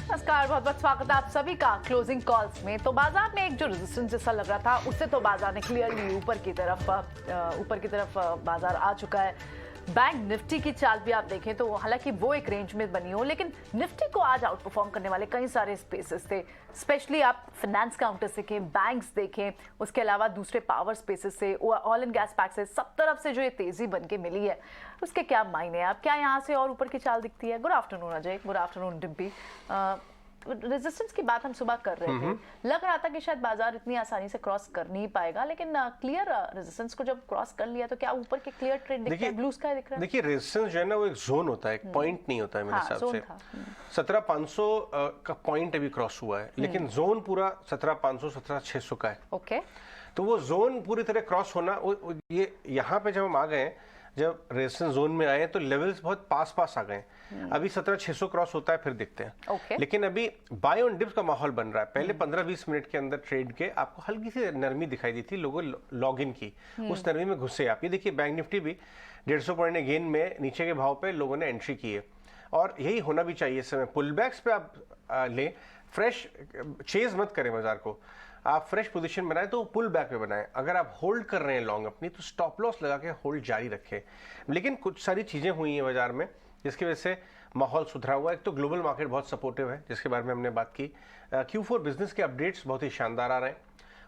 नमस्कार, बहुत बहुत स्वागत है आप सभी का क्लोजिंग कॉल्स में। तो बाजार में एक जो रेजिस्टेंस जैसा लग रहा था, उससे तो बाजार ने क्लियरली ऊपर की तरफ बाजार आ चुका है। बैंक निफ्टी की चाल भी आप देखें तो हालांकि वो एक रेंज में बनी हो, लेकिन निफ्टी को आज आउट परफॉर्म करने वाले कई सारे स्पेसेस थे। स्पेशली आप फाइनेंस काउंटर्स देखें, बैंक्स देखें, उसके अलावा दूसरे पावर स्पेसेस से, ऑयल एंड गैस पैक से, सब तरफ से जो ये तेजी बन के मिली है, उसके क्या मायने हैं? आप क्या यहाँ से और ऊपर की चाल दिखती है? Good afternoon Ajay, good afternoon Dimpy. Resistance की बात हम सुबह कर रहे थे, लग रहा था कि शायद बाजार इतनी आसानी से क्रॉस कर नहीं पाएगा, लेकिन क्लियर रेजिस्टेंस को जब क्रॉस कर लिया तो क्या ऊपर के क्लियर ट्रेंड दिख रहा है, ब्लू स्काई दिख रहा है? देखिए, रेजिस्टेंस जो है ना वो एक जोन होता है, एक पॉइंट नहीं होता है मेरे हिसाब से। 17,500 का पॉइंट अभी क्रॉस हुआ है, लेकिन जोन पूरा 17,500 17,600 का है। ओके, तो वो जोन पूरी तरह क्रॉस होना, ये यहाँ पे जब हम आ गए, जब रेजिस्टेंस जोन में आए तो लेवल्स बहुत पास पास आ गए। अभी 17,600 क्रॉस होता है, फिर देखते हैं। okay. लेकिन अभी बाय ऑन डिप्स का माहौल बन रहा है। पहले 15-20 मिनट के अंदर ट्रेड के आपको हल्की सी नरमी दिखाई दी थी, लोगों लॉग इन की, उस नरमी में घुसे आप। ये देखिए, बैंक निफ्टी भी 150 पॉइंट गेन में नीचे के भाव पे लोगों ने एंट्री की है, और यही होना भी चाहिए इस समय। पुल बैक्स पे आप लें, फ्रेश चेज मत करें बाजार को। आप फ्रेश पोजीशन बनाएं तो पुल बैक में बनाएं। अगर आप होल्ड कर रहे हैं लॉन्ग अपनी, तो स्टॉप लॉस लगा के होल्ड जारी रखें। लेकिन कुछ सारी चीजें हुई हैं बाजार में जिसकी वजह से माहौल सुधरा हुआ है। एक तो ग्लोबल मार्केट बहुत सपोर्टिव है, जिसके बारे में हमने बात की। Q4 बिजनेस के अपडेट्स बहुत ही शानदार आ रहे हैं,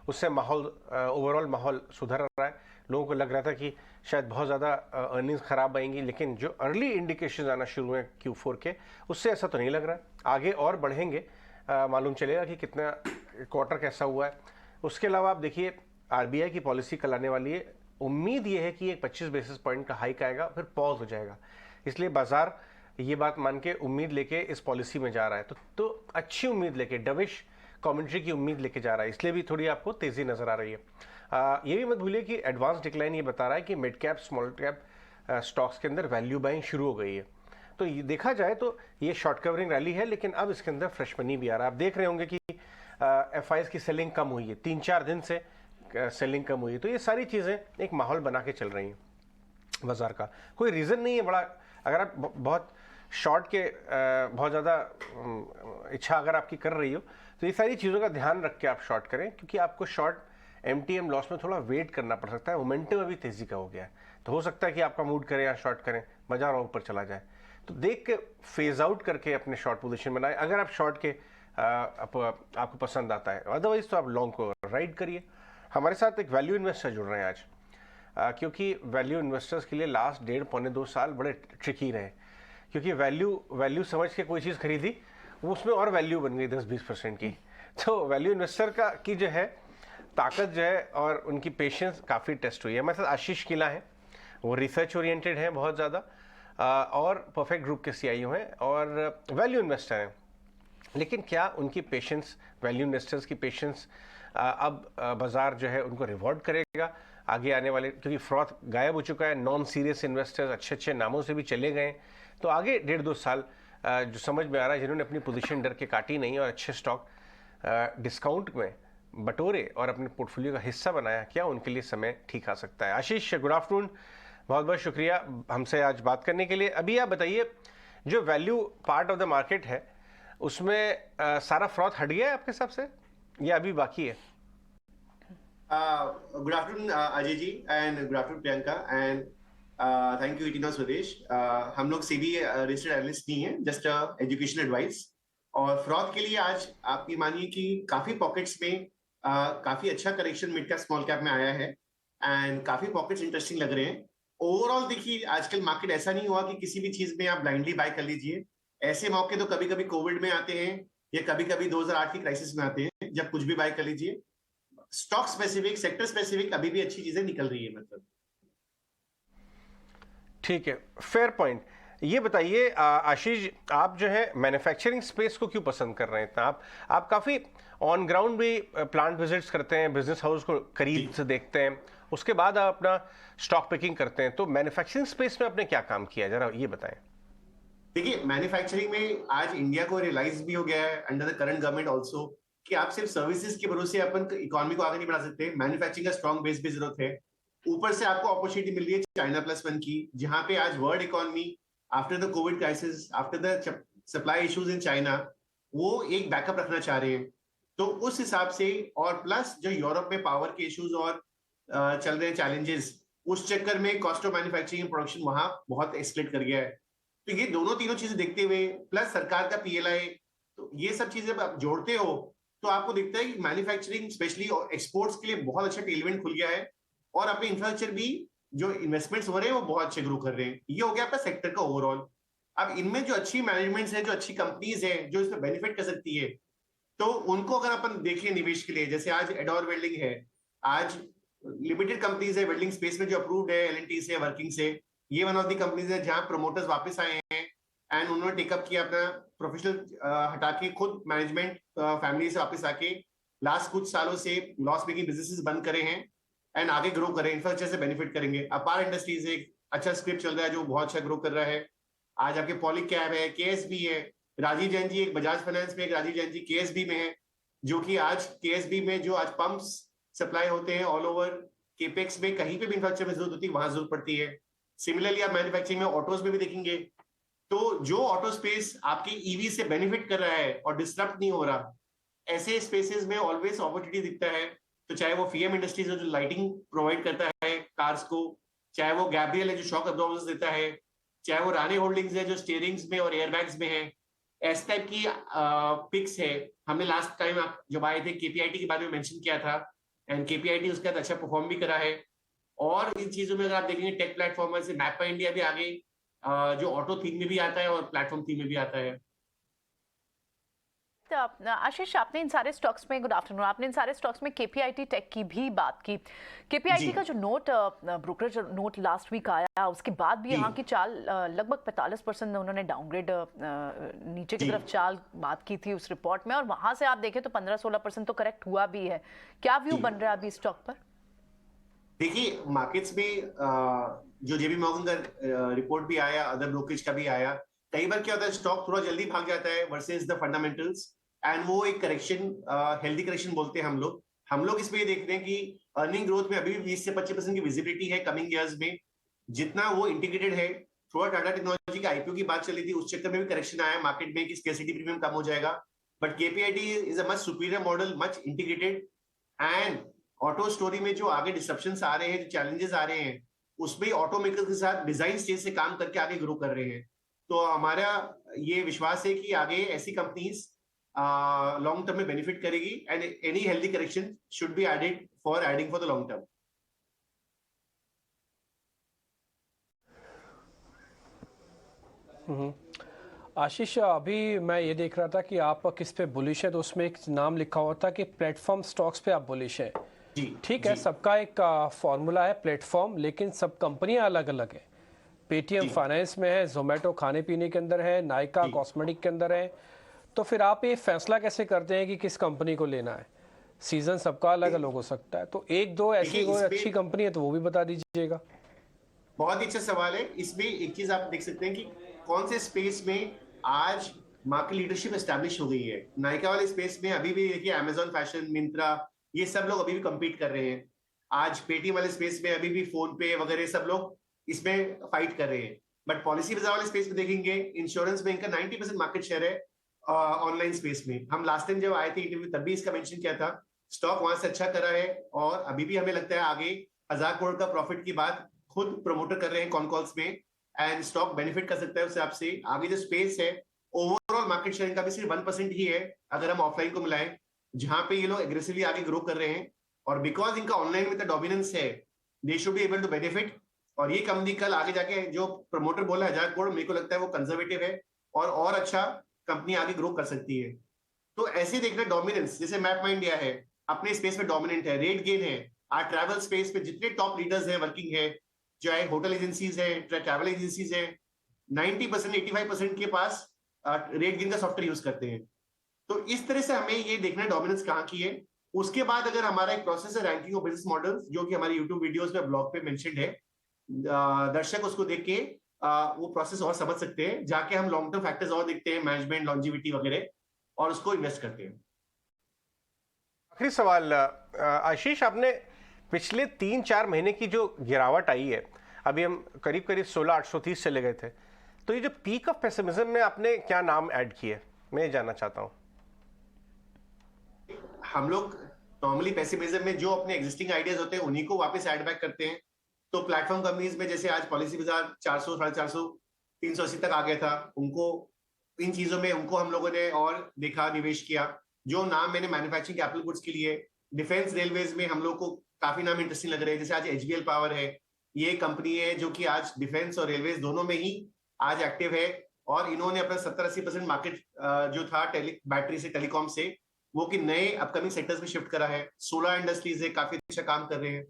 उससे माहौल ओवरऑल माहौल सुधर रहा है। लोगों को लग रहा था कि शायद बहुत ज़्यादा अर्निंग्स खराब आएंगी, लेकिन जो अर्ली इंडिकेशन आना शुरू हुए Q4 के, उससे ऐसा तो नहीं लग रहा। आगे और बढ़ेंगे, मालूम चलेगा कि कितना क्वार्टर कैसा हुआ है। उसके अलावा आप देखिए, RBI की पॉलिसी कल आने वाली है। उम्मीद ये है कि एक 25 बेसिस पॉइंट का हाइक आएगा, फिर पॉज हो जाएगा। इसलिए बाजार ये बात मान के उम्मीद लेके इस पॉलिसी में जा रहा है, तो अच्छी उम्मीद लेके, डविश कमेंट्री की उम्मीद लेके जा रहा है, इसलिए भी थोड़ी आपको तेजी नजर आ रही है। ये भी मत भूलिए कि एडवांस डिक्लाइन ये बता रहा है कि mid cap small cap stocks के अंदर वैल्यू बाइंग शुरू हो गई है। तो ये देखा जाए तो ये शॉर्ट कवरिंग रैली है, लेकिन अब इसके अंदर फ्रेश मनी भी आ रहा है। आप देख रहे होंगे कि FIs की सेलिंग कम हुई है, 3-4 दिन से सेलिंग कम हुई है। तो ये सारी चीजें एक माहौल बना के चल रही हैं बाजार का। कोई रीजन नहीं है बड़ा। अगर आप बहुत शॉर्ट के बहुत ज़्यादा इच्छा अगर आपकी कर रही हो, तो ये सारी चीज़ों का ध्यान रख के आप शॉर्ट करें, क्योंकि आपको शॉर्ट MTM लॉस में थोड़ा वेट करना पड़ सकता है। मोमेंटम अभी तेजी का हो गया है, तो हो सकता है कि आपका मूड करे या शॉर्ट करें, बाजार और ऊपर चला जाए। तो देख के फेज आउट करके अपने शॉर्ट पोजीशन बनाए, अगर आप शॉर्ट के आपको पसंद आता है। अदरवाइज तो आप लॉन्ग को राइड करिए। हमारे साथ एक वैल्यू इन्वेस्टर जुड़ रहे हैं आज, क्योंकि वैल्यू इन्वेस्टर्स के लिए लास्ट 1.5-पौने 2 साल बड़े ट्रिकी रहे, क्योंकि वैल्यू समझ के कोई चीज़ खरीदी, वो उसमें और वैल्यू बन गई 10-20% की। तो वैल्यू इन्वेस्टर की जो है ताकत जो है और उनकी पेशेंस काफ़ी टेस्ट हुई है। हमारे साथ आशीष किला है, वो रिसर्च ओरिएंटेड है बहुत ज़्यादा, और परफेक्ट ग्रुप के CIO हैं और वैल्यू इन्वेस्टर हैं। लेकिन क्या उनकी पेशेंस, वैल्यू इन्वेस्टर्स की पेशेंस अब बाजार जो है उनको रिवॉर्ड करेगा आगे आने वाले, क्योंकि फ्रॉड गायब हो चुका है, नॉन सीरियस इन्वेस्टर्स अच्छे नामों से भी चले गए। तो आगे 1.5-2 साल जो समझ में आ रहा है, जिन्होंने अपनी पोजीशन डर के काटी नहीं और अच्छे स्टॉक डिस्काउंट में बटोरे और अपने पोर्टफोलियो का हिस्सा बनाया, क्या उनके लिए समय ठीक आ सकता है? आशीष, गुड आफ्टरनून, बहुत बहुत शुक्रिया हमसे आज बात करने के लिए। अभी आप बताइए, जो value part of the market है उसमें सारा फ्रॉड हट गया है आपके हिसाब से, या अभी बाकी है? Good afternoon Ajay ji, and good afternoon Priyanka, and thank you इटिना स्वदेश। हम लोग CB रजिस्टर्ड एनालिस्ट नहीं है, जस्ट एजुकेशन एडवाइस। और फ्रॉड के लिए आज आप ये मानिए कि काफी पॉकेट्स में काफी अच्छा correction mid cap small cap में आया है, एंड काफी पॉकेट्स इंटरेस्टिंग लग रहे हैं। ओवरऑल देखिए, आजकल मार्केट ऐसा नहीं हुआ कि किसी भी चीज में आप ब्लाइंडली बाय कर लीजिए। ऐसे मौके तो कभी कभी कोविड में आते हैं, या कभी कभी 2008 की क्राइसिस में आते हैं, जब कुछ भी बाय कर लीजिए। स्टॉक स्पेसिफिक, सेक्टर स्पेसिफिक अभी भी अच्छी चीजें निकल रही है। मतलब ठीक है, फेयर पॉइंट। ये बताइए आशीष, आप जो है मैन्युफैक्चरिंग स्पेस को क्यों पसंद कर रहे हैं इतना? आप काफी ऑन ग्राउंड भी प्लांट विजिट्स करते हैं, बिजनेस हाउस को करीब से देखते हैं, उसके बाद आप अपना स्टॉक पिकिंग करते हैं। तो मैन्युफैक्चरिंग स्पेस में आपने क्या काम किया, जरा ये बताएं। देखिए, मैन्युफैक्चरिंग में आज इंडिया को रियलाइज भी हो गया है under the current government also, कि आप सिर्फ सर्विसेज के भरोसे अपन इकोनॉमी को आगे नहीं बढ़ा सकते। मैन्युफैक्चरिंग का स्ट्रॉन्ग बेस भी जरूरत है। ऊपर से आपको अपॉर्चुनिटी मिल रही है China+1 की, जहां पे आज world economy after the Covid crisis, after the supply issues in China, वो एक बैकअप रखना चाह रहे हैं। तो उस हिसाब से, और प्लस जो यूरोप में पावर के इश्यूज और चल रहे हैं चैलेंजेस, उस चक्कर में कॉस्ट ऑफ मैन्युफैक्चरिंग प्रोडक्शन वहां बहुत एक्सलेट कर गया है। तो ये दोनों तीनों चीजें देखते हुए प्लस सरकार का पीएलआई, तो ये सब चीजें आप जोड़ते हो तो आपको दिखता है कि मैन्युफैक्चरिंग स्पेशली एक्सपोर्ट्स के लिए बहुत अच्छा टेलविंड खुल गया है, और अपने इंफ्रास्ट्रक्चर भी जो इन्वेस्टमेंट्स हो रहे हैं वो बहुत अच्छे ग्रो कर रहे हैं। ये हो गया आपका सेक्टर का ओवरऑल। अब इनमें जो अच्छी मैनेजमेंट्स है, जो अच्छी कंपनीज है जो इसमें बेनिफिट कर सकती है, तो उनको अगर अपन देखें निवेश के लिए, जैसे आज एडोर वेल्डिंग है, आज लिमिटेड कंपनीज है वेल्डिंग स्पेस में जो अप्रूव्ड है एलएनटी से, वर्किंग से। ये वन ऑफ द कंपनीज है जहां प्रमोटर्स वापस आए हैं एंड उन्होंने टेकअप किया अपना प्रोफेशनल हटा के, खुद मैनेजमेंट फैमिली से वापस आके लास्ट कुछ सालों से लॉस मेकिंग बिजनेसेस बंद करे हैं एंड आगे ग्रो करें, इंफ्रास्ट्रक्चर से बेनिफिट करेंगे। अपार इंडस्ट्रीज एक अच्छा स्क्रिप्ट चल रहा है जो बहुत अच्छा ग्रो कर रहा है। आज आपके पॉलीकैब है, केएसबी है, राजीव जैन जी एक बजाज फाइनेंस में, एक राजीव जैन जी केएसबी में है, जो कि आज केएसबी में जो आज पंप्स सप्लाई होते हैं ऑल ओवर, केपेक्स में कहीं पे भी इंफ्रास्ट्रक्चर में जरूरत होती है वहां जरूरत पड़ती है। सिमिलरली आप मैन्युफैक्चरिंग में, ऑटोज में भी देखेंगे, तो जो ऑटो स्पेस आपके ईवी से बेनिफिट कर रहा है और डिस्टर्ब नहीं हो रहा, ऐसे स्पेसेस में ऑलवेज अपॉर्चुनिटी दिखता है। तो चाहे वो फीएम इंडस्ट्रीज जो लाइटिंग प्रोवाइड करता है कार्स को, चाहे वो गैब्रियल है जो शॉक अब्जॉर्बर्स देता है, चाहे वो रानी होल्डिंग्स है जो स्टीयरिंग्स में और एयरबैग्स में है, इस टाइप की पिक्स है। हमने लास्ट टाइम आप जब आए थे केपीआईटी के बारे में मेंशन किया था, एंड केपीआईटी उसके बाद अच्छा परफॉर्म भी करा है। और इन चीजों में अगर आप देखेंगे टेक प्लेटफॉर्म से मैप इंडिया भी आगे जो ऑटो थीम में भी आता है और प्लेटफॉर्म थीम में भी आता है। आशीष, आपने इन सारे स्टॉक्स में, गुड आफ्टरनून, आपने इन सारे स्टॉक्स में केपीआईटी टेक की भी बात की। केपीआईटी का जो note, brokerage note last week आया, उसके बाद भी यहाँ की चाल लगभग 45% उन्होंने डाउनग्रेड, नीचे की तरफ चाल बात की थी उस रिपोर्ट में, और वहां से आप देखें तो 15-16% तो करेक्ट हुआ भी है। क्या व्यू बन रहा है अभी स्टॉक पर? देखिए, मार्केट्स में जो जेबी मॉर्गन का रिपोर्ट भी आया, अदर ब्रोकरेज का भी आया, कई बार क्या होता है स्टॉक थोड़ा जल्दी भाग जाता है वर्सेस द फंडामेंटल्स, एंड वो एक करेक्शन, हेल्दी करेक्शन बोलते हैं हम लोग इसमें ये देखते हैं कि अर्निंग ग्रोथ में अभी भी 20 से 25% की विजिबिलिटी है कमिंग ईयर्स में, जितना वो इंटीग्रेटेड है। थोड़ा टाटा टेक्नोलॉजी की आईपीओ की बात चली थी, उस चक्कर में भी करेक्शन आया मार्केट में कि स्कैर्सिटी प्रीमियम कम हो जाएगा, but KPIT is a much superior model, much integrated, and auto story में जो आगे डिस्ट्रप्शंस आ रहे हैं, जो चैलेंजेस आ रहे हैं, उसमें ऑटोमेकर्स के साथ डिजाइन स्टेज से काम करके आगे ग्रो कर रहे हैं। तो हमारा ये विश्वास है कि आगे ऐसी कंपनीज लॉन्ग टर्म में बेनिफिट करेगी, and any healthy correction should be added for adding for the long term. Ashish, अभी मैं ये देख रहा था कि आप किस पे बुलिश है, तो उसमें एक नाम लिखा हुआ था कि प्लेटफॉर्म स्टॉक्स पे आप बुलिश है। ठीक है, सबका एक फॉर्मूला है प्लेटफॉर्म, लेकिन सब कंपनियां अलग अलग है। पेटीएम फाइनेंस में है, जोमेटो खाने पीने के अंदर है, नायका कॉस्मेटिक के अंदर है। तो फिर आप ये फैसला कैसे करते हैं कि किस कंपनी को लेना है? सीजन सबका अलग अलग हो सकता है, तो एक दो ऐसी कोई अच्छी कंपनी है तो वो भी बता दीजिएगा। बहुत ही अच्छा सवाल है। इसमें एक चीज आप देख सकते हैं कि कौन से स्पेस में आज मार्केट लीडरशिप एस्टैब्लिश हो गई है। नायका वाले स्पेस में अभी भी देखिए अमेजॉन फैशन, मिंत्रा, ये सब लोग अभी भी कम्पीट कर रहे हैं। आज पेटीएम वाले स्पेस में अभी भी फोन पे वगैरह सब लोग इसमें फाइट कर रहे हैं। बट पॉलिसी बाजार वाले स्पेस में देखेंगे, इंश्योरेंस बैंक का 90% मार्केट शेयर है ऑनलाइन स्पेस में। हम लास्ट टाइम जब आए थे इंटरव्यू तब भी इसका मेंशन किया था। स्टॉक वहां से अच्छा करा है, और अभी भी हमें लगता है आगे 1000 करोड़ का प्रॉफिट की बात खुद प्रमोटर कर रहे हैं कॉन कॉल्स में, एंड स्टॉक बेनिफिट कर सकता है उस हिसाब से। आगे जो स्पेस है ओवरऑल मार्केट शेयर का भी सिर्फ 1% ही है अगर हम ऑफलाइन को मिलाएं, जहां पे ये लोग एग्रेसिवली आगे ग्रो कर रहे हैं, और बिकॉज इनका ऑनलाइन में डोमिनेंस है, they should be able to benefit. और ये कंपनी कल आगे जाके जो प्रमोटर बोला 1000 करोड़, मेरे को लगता है वो कंजर्वेटिव है, और अच्छा कंपनी आगे ग्रो कर सकती है। तो ऐसे देखना डोमिनेंस, जैसे मैप इंडिया है अपने स्पेस में डोमिनेंट है, रेट गेन है। आज ट्रैवल स्पेस में जितने टॉप लीडर्स हैं वर्किंग है, चाहे होटल एजेंसीज है, ट्रैवल एजेंसीज है, 90% 85% के पास रेट गेन का सॉफ्टवेयर यूज करते हैं। तो इस तरह से हमें ये देखना डोमिनेंस कहाँ की है। उसके बाद अगर हमारा एक प्रोसेस है रैंकिंग ऑफ बिजनेस मॉडल्स, जो कि हमारे यूट्यूब वीडियोस में, ब्लॉग पे मेंशन्ड है, दर्शक उसको देख के वो प्रोसेस और समझ सकते हैं, जाके हम लॉन्ग टर्म फैक्टर्स और देखते हैं, मैनेजमेंट, लॉन्जिविटी वगैरह, और उसको इन्वेस्ट करते हैं। आखिरी सवाल आशीष, आपने पिछले 3-4 महीने की जो गिरावट आई है, अभी हम करीब करीब 16,830 चले गए थे, तो ये जो पीक ऑफ पेसिमिज्म में आपने क्या नाम ऐड किए, मैं ये जानना चाहता हूँ। हम लोग नॉर्मली पैसिमिज्म में जो अपने एग्जिस्टिंग आइडियाज होते हैं उन्हीं को वापस ऐड बैक करते हैं। तो प्लेटफॉर्म कंपनीज में जैसे आज पॉलिसी बाजार 400, 450, 380 तक आ गया था, उनको इन चीजों में उनको हम लोगों ने और देखा, निवेश किया। जो नाम मैंने मैन्युफैक्चरिंग कैपिटल गुड्स के लिए, डिफेंस रेलवेज में हम लोग को काफी नाम इंटरेस्टिंग लग रहे हैं। जैसे आज एचबीएल पावर है, ये कंपनी है जो कि आज डिफेंस और रेलवेज दोनों में ही आज एक्टिव है, और इन्होंने अपना 70-80% मार्केट जो था बैटरी से, टेलीकॉम से, वो कि नए अपकमिंग सेक्टर्स में शिफ्ट करा है। सोलर इंडस्ट्रीज है, काफी अच्छा काम कर रहे हैं।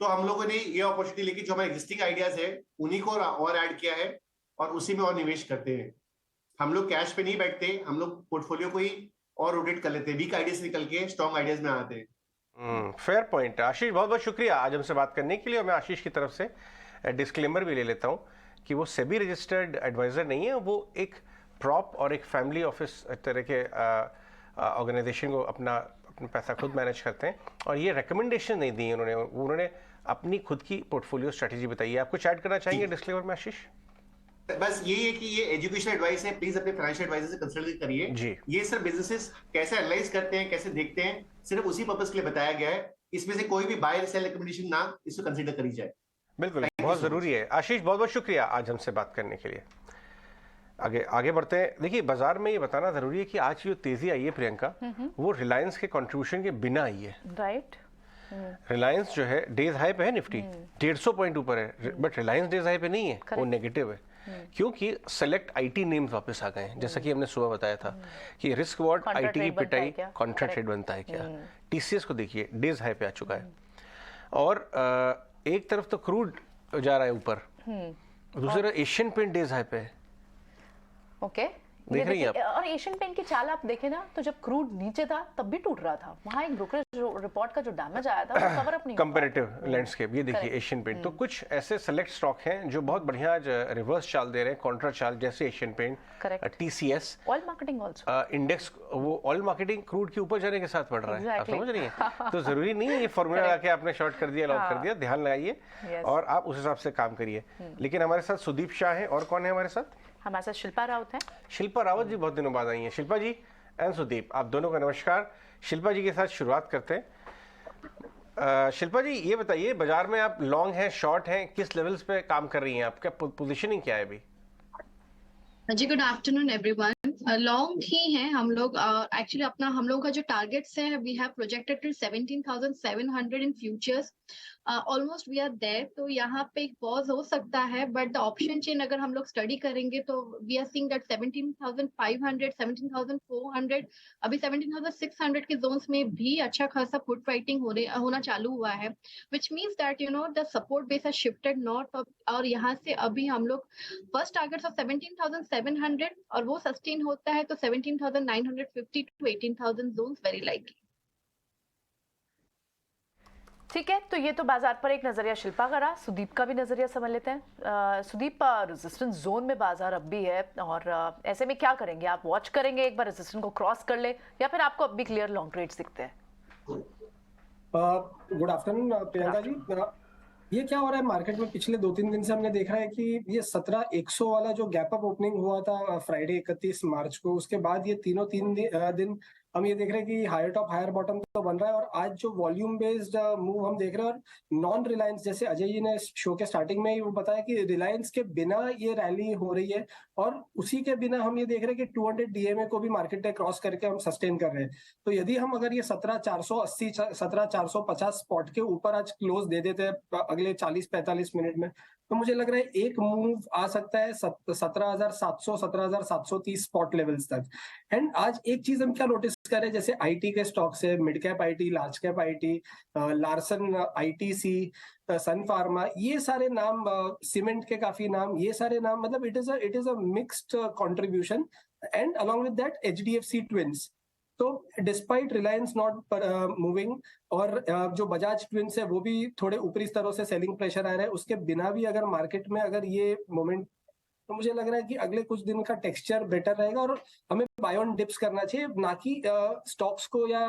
तो हम लोगों ने ये अपॉर्चुनिटी लेके जो हमारे एग्जिस्टिंग आइडियाज है उन्हीं को और ऐड किया है और उसी में और निवेश करते हैं। हम लोग कैश पे नहीं बैठते, हम लोग पोर्टफोलियो को ही और रोटेट कर लेते हैं, वीक आइडिया से निकल के स्ट्रॉन्ग आइडियाज में आते हैं। Fair point. आशीष, बहुत बहुत शुक्रिया आज हमसे बात करने के लिए। और मैं आशीष की तरफ से डिस्क्लेमर भी ले लेता हूँ कि वो सेबी रजिस्टर्ड एडवाइजर नहीं है, वो एक प्रॉप और एक फैमिली ऑफिस तरह के ऑर्गेनाइजेशन को अपना पैसा खुद मैनेज करते हैं, और ये रिकमेंडेशन नहीं दी उन्होंने अपनी खुद की पोर्टफोलियो स्ट्रेटेजी बताई है। आप कुछ ऐड करना चाहेंगे डिस्क्लेमर में आशीष? बस ये है कि ये एजुकेशनल एडवाइस है, प्लीज अपने फाइनेंशियल एडवाइजर से कंसल्ट करिए जी। ये सर बिजनेसेस कैसे एनालाइज करते हैं, कैसे देखते हैं, सिर्फ उसी पर्पस के लिए बताया गया है। इसमें से कोई भी बाय सेल रिकमेंडेशन ना इसको कंसीडर करी जाए। बिल्कुल, बहुत जरूरी है। आशीष, बहुत बहुत शुक्रिया आज हमसे बात करने के लिए। आगे बढ़ते हैं। देखिए, बाजार में ये बताना जरूरी है कि आज जो तेजी आई है प्रियंका, वो रिलायंस के कंट्रीब्यूशन के बिना आई है। राइट। रिलायंस जो है डेज हाई पे है, निफ्टी 150 पॉइंट ऊपर है, बट रिलायंस डेज हाई पे नहीं है, वो नेगेटिव है। क्योंकि सेलेक्ट आईटी नेम्स वापस आ गए हैं, जैसा कि हमने सुबह बताया था कि रिस्क वार्ड आईटी की पिटाई, कॉन्ट्रैक्ट रेट बनता है क्या। टीसीएस को देखिए, डेज हाई पे आ चुका है, और एक तरफ तो क्रूड जा रहा है ऊपर, दूसरी तरफ एशियन पेंट डेज हाई पे है। ओके, देख रही हैं आप? और एशियन पेंट की चाल आप देखें ना, तो जब क्रूड नीचे था तब भी टूट रहा था। वहां एक ब्रोकरेज रिपोर्ट का जो डैमेज आया था वो कवर अप नहीं, कंपैरेटिव लैंडस्केप। ये देखिए एशियन पेंट, तो कुछ ऐसे सेलेक्ट स्टॉक हैं जो बहुत बढ़िया आज रिवर्स चाल दे रहे हैं, काउंटर चाल, जैसे Asian paint, TCS, oil marketing also index, वो ऑयल मार्केटिंग क्रूड के ऊपर जाने के साथ बढ़ रहा है। आप समझ रही हैं? तो जरूरी नहीं है ये फॉर्मूला लगा के आपने शॉर्ट कर दिया, लॉन्ग कर दिया। ध्यान लगाइए और आप उस हिसाब से काम करिए। लेकिन हमारे साथ सुदीप शाह है, और कौन है हमारे साथ? हमारे साथ शिल्पा रावत है। शिल्पा रावत जी बहुत दिनों बाद आई हैं। शिल्पा जी एंड सुदीप, आप दोनों का नमस्कार। शिल्पा जी के साथ शुरुआत करते हैं। शिल्पा जी, ये बताइए, बाजार में आप लॉन्ग हैं, शॉर्ट हैं, किस लेवल्स पे काम कर रही हैं, आपका पोजीशनिंग क्या है अभी? जी, गुड आफ्टरनून एवरीवन। लॉन्ग ही है हम लोग। एक्चुअली अपना हम लोग का जो टारगेट्स है, we have projected to 17,700 in futures. Almost we are there. तो यहाँ पे एक पॉज हो सकता है, बट द ऑप्शन चेन अगर हम लोग स्टडी करेंगे तो वी आर सीइंग दैट 17,500, 17,400, अभी 17,600 के जोन्स में भी अच्छा खासा पुट फाइटिंग होना चालू हुआ है, which means that you know the support base has shifted north. और यहाँ से अभी हम लोग फर्स्ट टारगेट्स ऑफ 17,700 और वो सस्टेन होता है तो 17,950 टू 18,000 जोन्स वेरी लाइकली। ठीक है, तो ये तो बाजार पर एक नजरिया शिल्पा का रहा। सुदीप का भी नजरिया समझ लेते हैं। सुदीप, रेजिस्टेंस जोन में बाजार अब भी है, और ऐसे में क्या करेंगे आप? वॉच करेंगे एक बार रेजिस्टेंस को क्रॉस कर ले, या फिर आपको अब भी क्लियर लॉन्ग ट्रेड्स दिखते हैं? Good afternoon Priyanka ji. ये क्या हो रहा है मार्केट में? पिछले 2-3 दिन से हमने देखा है कि ये 17,100 वाला जो गैप अप ओपनिंग हुआ था फ्राइडे 31 मार्च को, उसके बाद ये तीन दिन हम ये देख रहे हैं कि हायर टॉप हायर बॉटम तो बन रहा है। और आज जो वॉल्यूम बेस्ड मूव हम देख रहे हैं, और नॉन रिलायंस, जैसे अजय जी ने शो के स्टार्टिंग में ही वो बताया कि रिलायंस के बिना ये रैली हो रही है, और उसी के बिना हम ये देख रहे हैं कि 200 DMA को भी मार्केट क्रॉस करके हम सस्टेन कर रहे हैं। तो यदि हम अगर ये 17,480, 17,450 स्पॉट के ऊपर आज क्लोज दे देते हैं अगले 40-45 मिनट में, तो मुझे लग रहा है एक मूव आ सकता है 17,700, 17,730 स्पॉट लेवल्स तक। एंड आज एक चीज हम क्या नोटिस कर रहे हैं, जैसे आईटी के स्टॉक्स है, mid cap IT, large cap IT, Larsen ITC, Sun Pharma, ये सारे नाम, सीमेंट के काफी नाम, ये सारे नाम, मतलब it is a mixed contribution. And along with that HDFC twins. तो डिस्पाइट रिलायंस नॉट मूविंग, और जो बजाज ट्विंस है वो भी थोड़े ऊपरी स्तरों से सेलिंग प्रेशर आ रहा है, उसके बिना भी अगर मार्केट में अगर ये मोमेंट, तो मुझे लग रहा है कि अगले कुछ दिन का टेक्सचर बेटर रहेगा, और हमें बाय ऑन डिप्स करना चाहिए, ना कि स्टॉक्स को या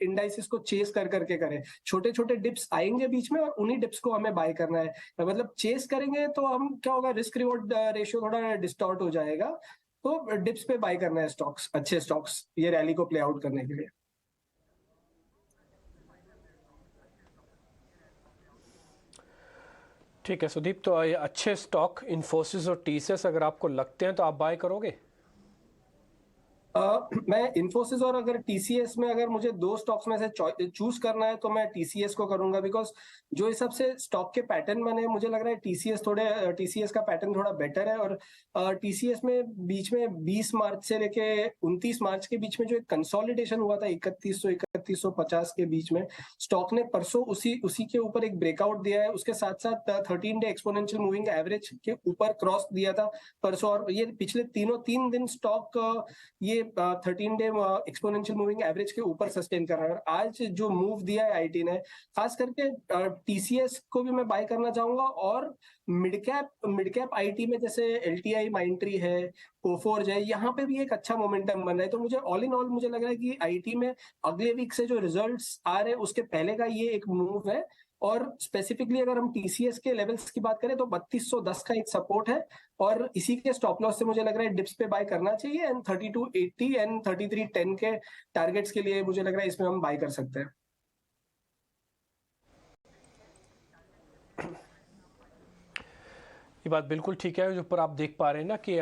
इंडाइसेस को चेस करके करें। छोटे छोटे डिप्स आएंगे बीच में, और उन्हीं डिप्स को हमें बाय करना है। मतलब चेस करेंगे तो हम क्या होगा, रिस्क रिवॉर्ड रेशियो थोड़ा डिस्टॉर्ट हो जाएगा। तो डिप्स पे बाय करना है स्टॉक्स, अच्छे स्टॉक्स, ये रैली को प्ले आउट करने के लिए। ठीक है सुदीप, तो ये अच्छे स्टॉक इन्फोसिस और टीसीएस अगर आपको लगते हैं तो आप बाय करोगे? मैं इन्फोसिस और अगर टीसीएस में अगर मुझे दो स्टॉक्स में से चूज करना है तो मैं टीसीएस को करूंगा, बिकॉज जो हिसाब से स्टॉक के पैटर्न बने मुझे लग रहा है टीसीएस का पैटर्न थोड़ा बेटर है। और टीसीएस में बीच में 20 मार्च से लेके 29 मार्च के बीच में जो एक कंसोलिडेशन हुआ था 3150 के बीच में, स्टॉक ने परसों उसी के ऊपर एक ब्रेकआउट दिया है। उसके साथ साथ 13 डे एक्सपोनेंशियल मूविंग एवरेज के ऊपर क्रॉस दिया था परसों, और ये पिछले 3 दिन स्टॉक ये 13 डे एक्सपोनेंशियल मूविंग एवरेज के ऊपर सस्टेन कर रहा है। और आज जो मूव दिया है आईटी ने, खास करके टीसीएस को भी मैं बाय करना चाहूंगा। और मिड कैप आईटी में जैसे एलटीआई माइंट्री है, कोफोर्ज है, यहाँ पे भी एक अच्छा मोमेंटम बन रहा है। तो मुझे ऑल इन ऑल मुझे लग रहा है कि आईटी में अगले वीक से जो रिजल्ट्स आ रहे हैं उसके पहले का ये एक मूव है। और स्पेसिफिकली अगर हम टीसीएस के लेवल्स की बात करें तो 3210 का एक सपोर्ट है, और इसी के स्टॉप लॉस से मुझे लग रहा है डिप्स पे बाय करना चाहिए। एंड 3280 एंड 3310 के टारगेट्स के लिए मुझे लग रहा है इसमें हम बाय कर सकते हैं। ये बात बिल्कुल ठीक है, जो ऊपर आप देख पा रहे हैं ना कि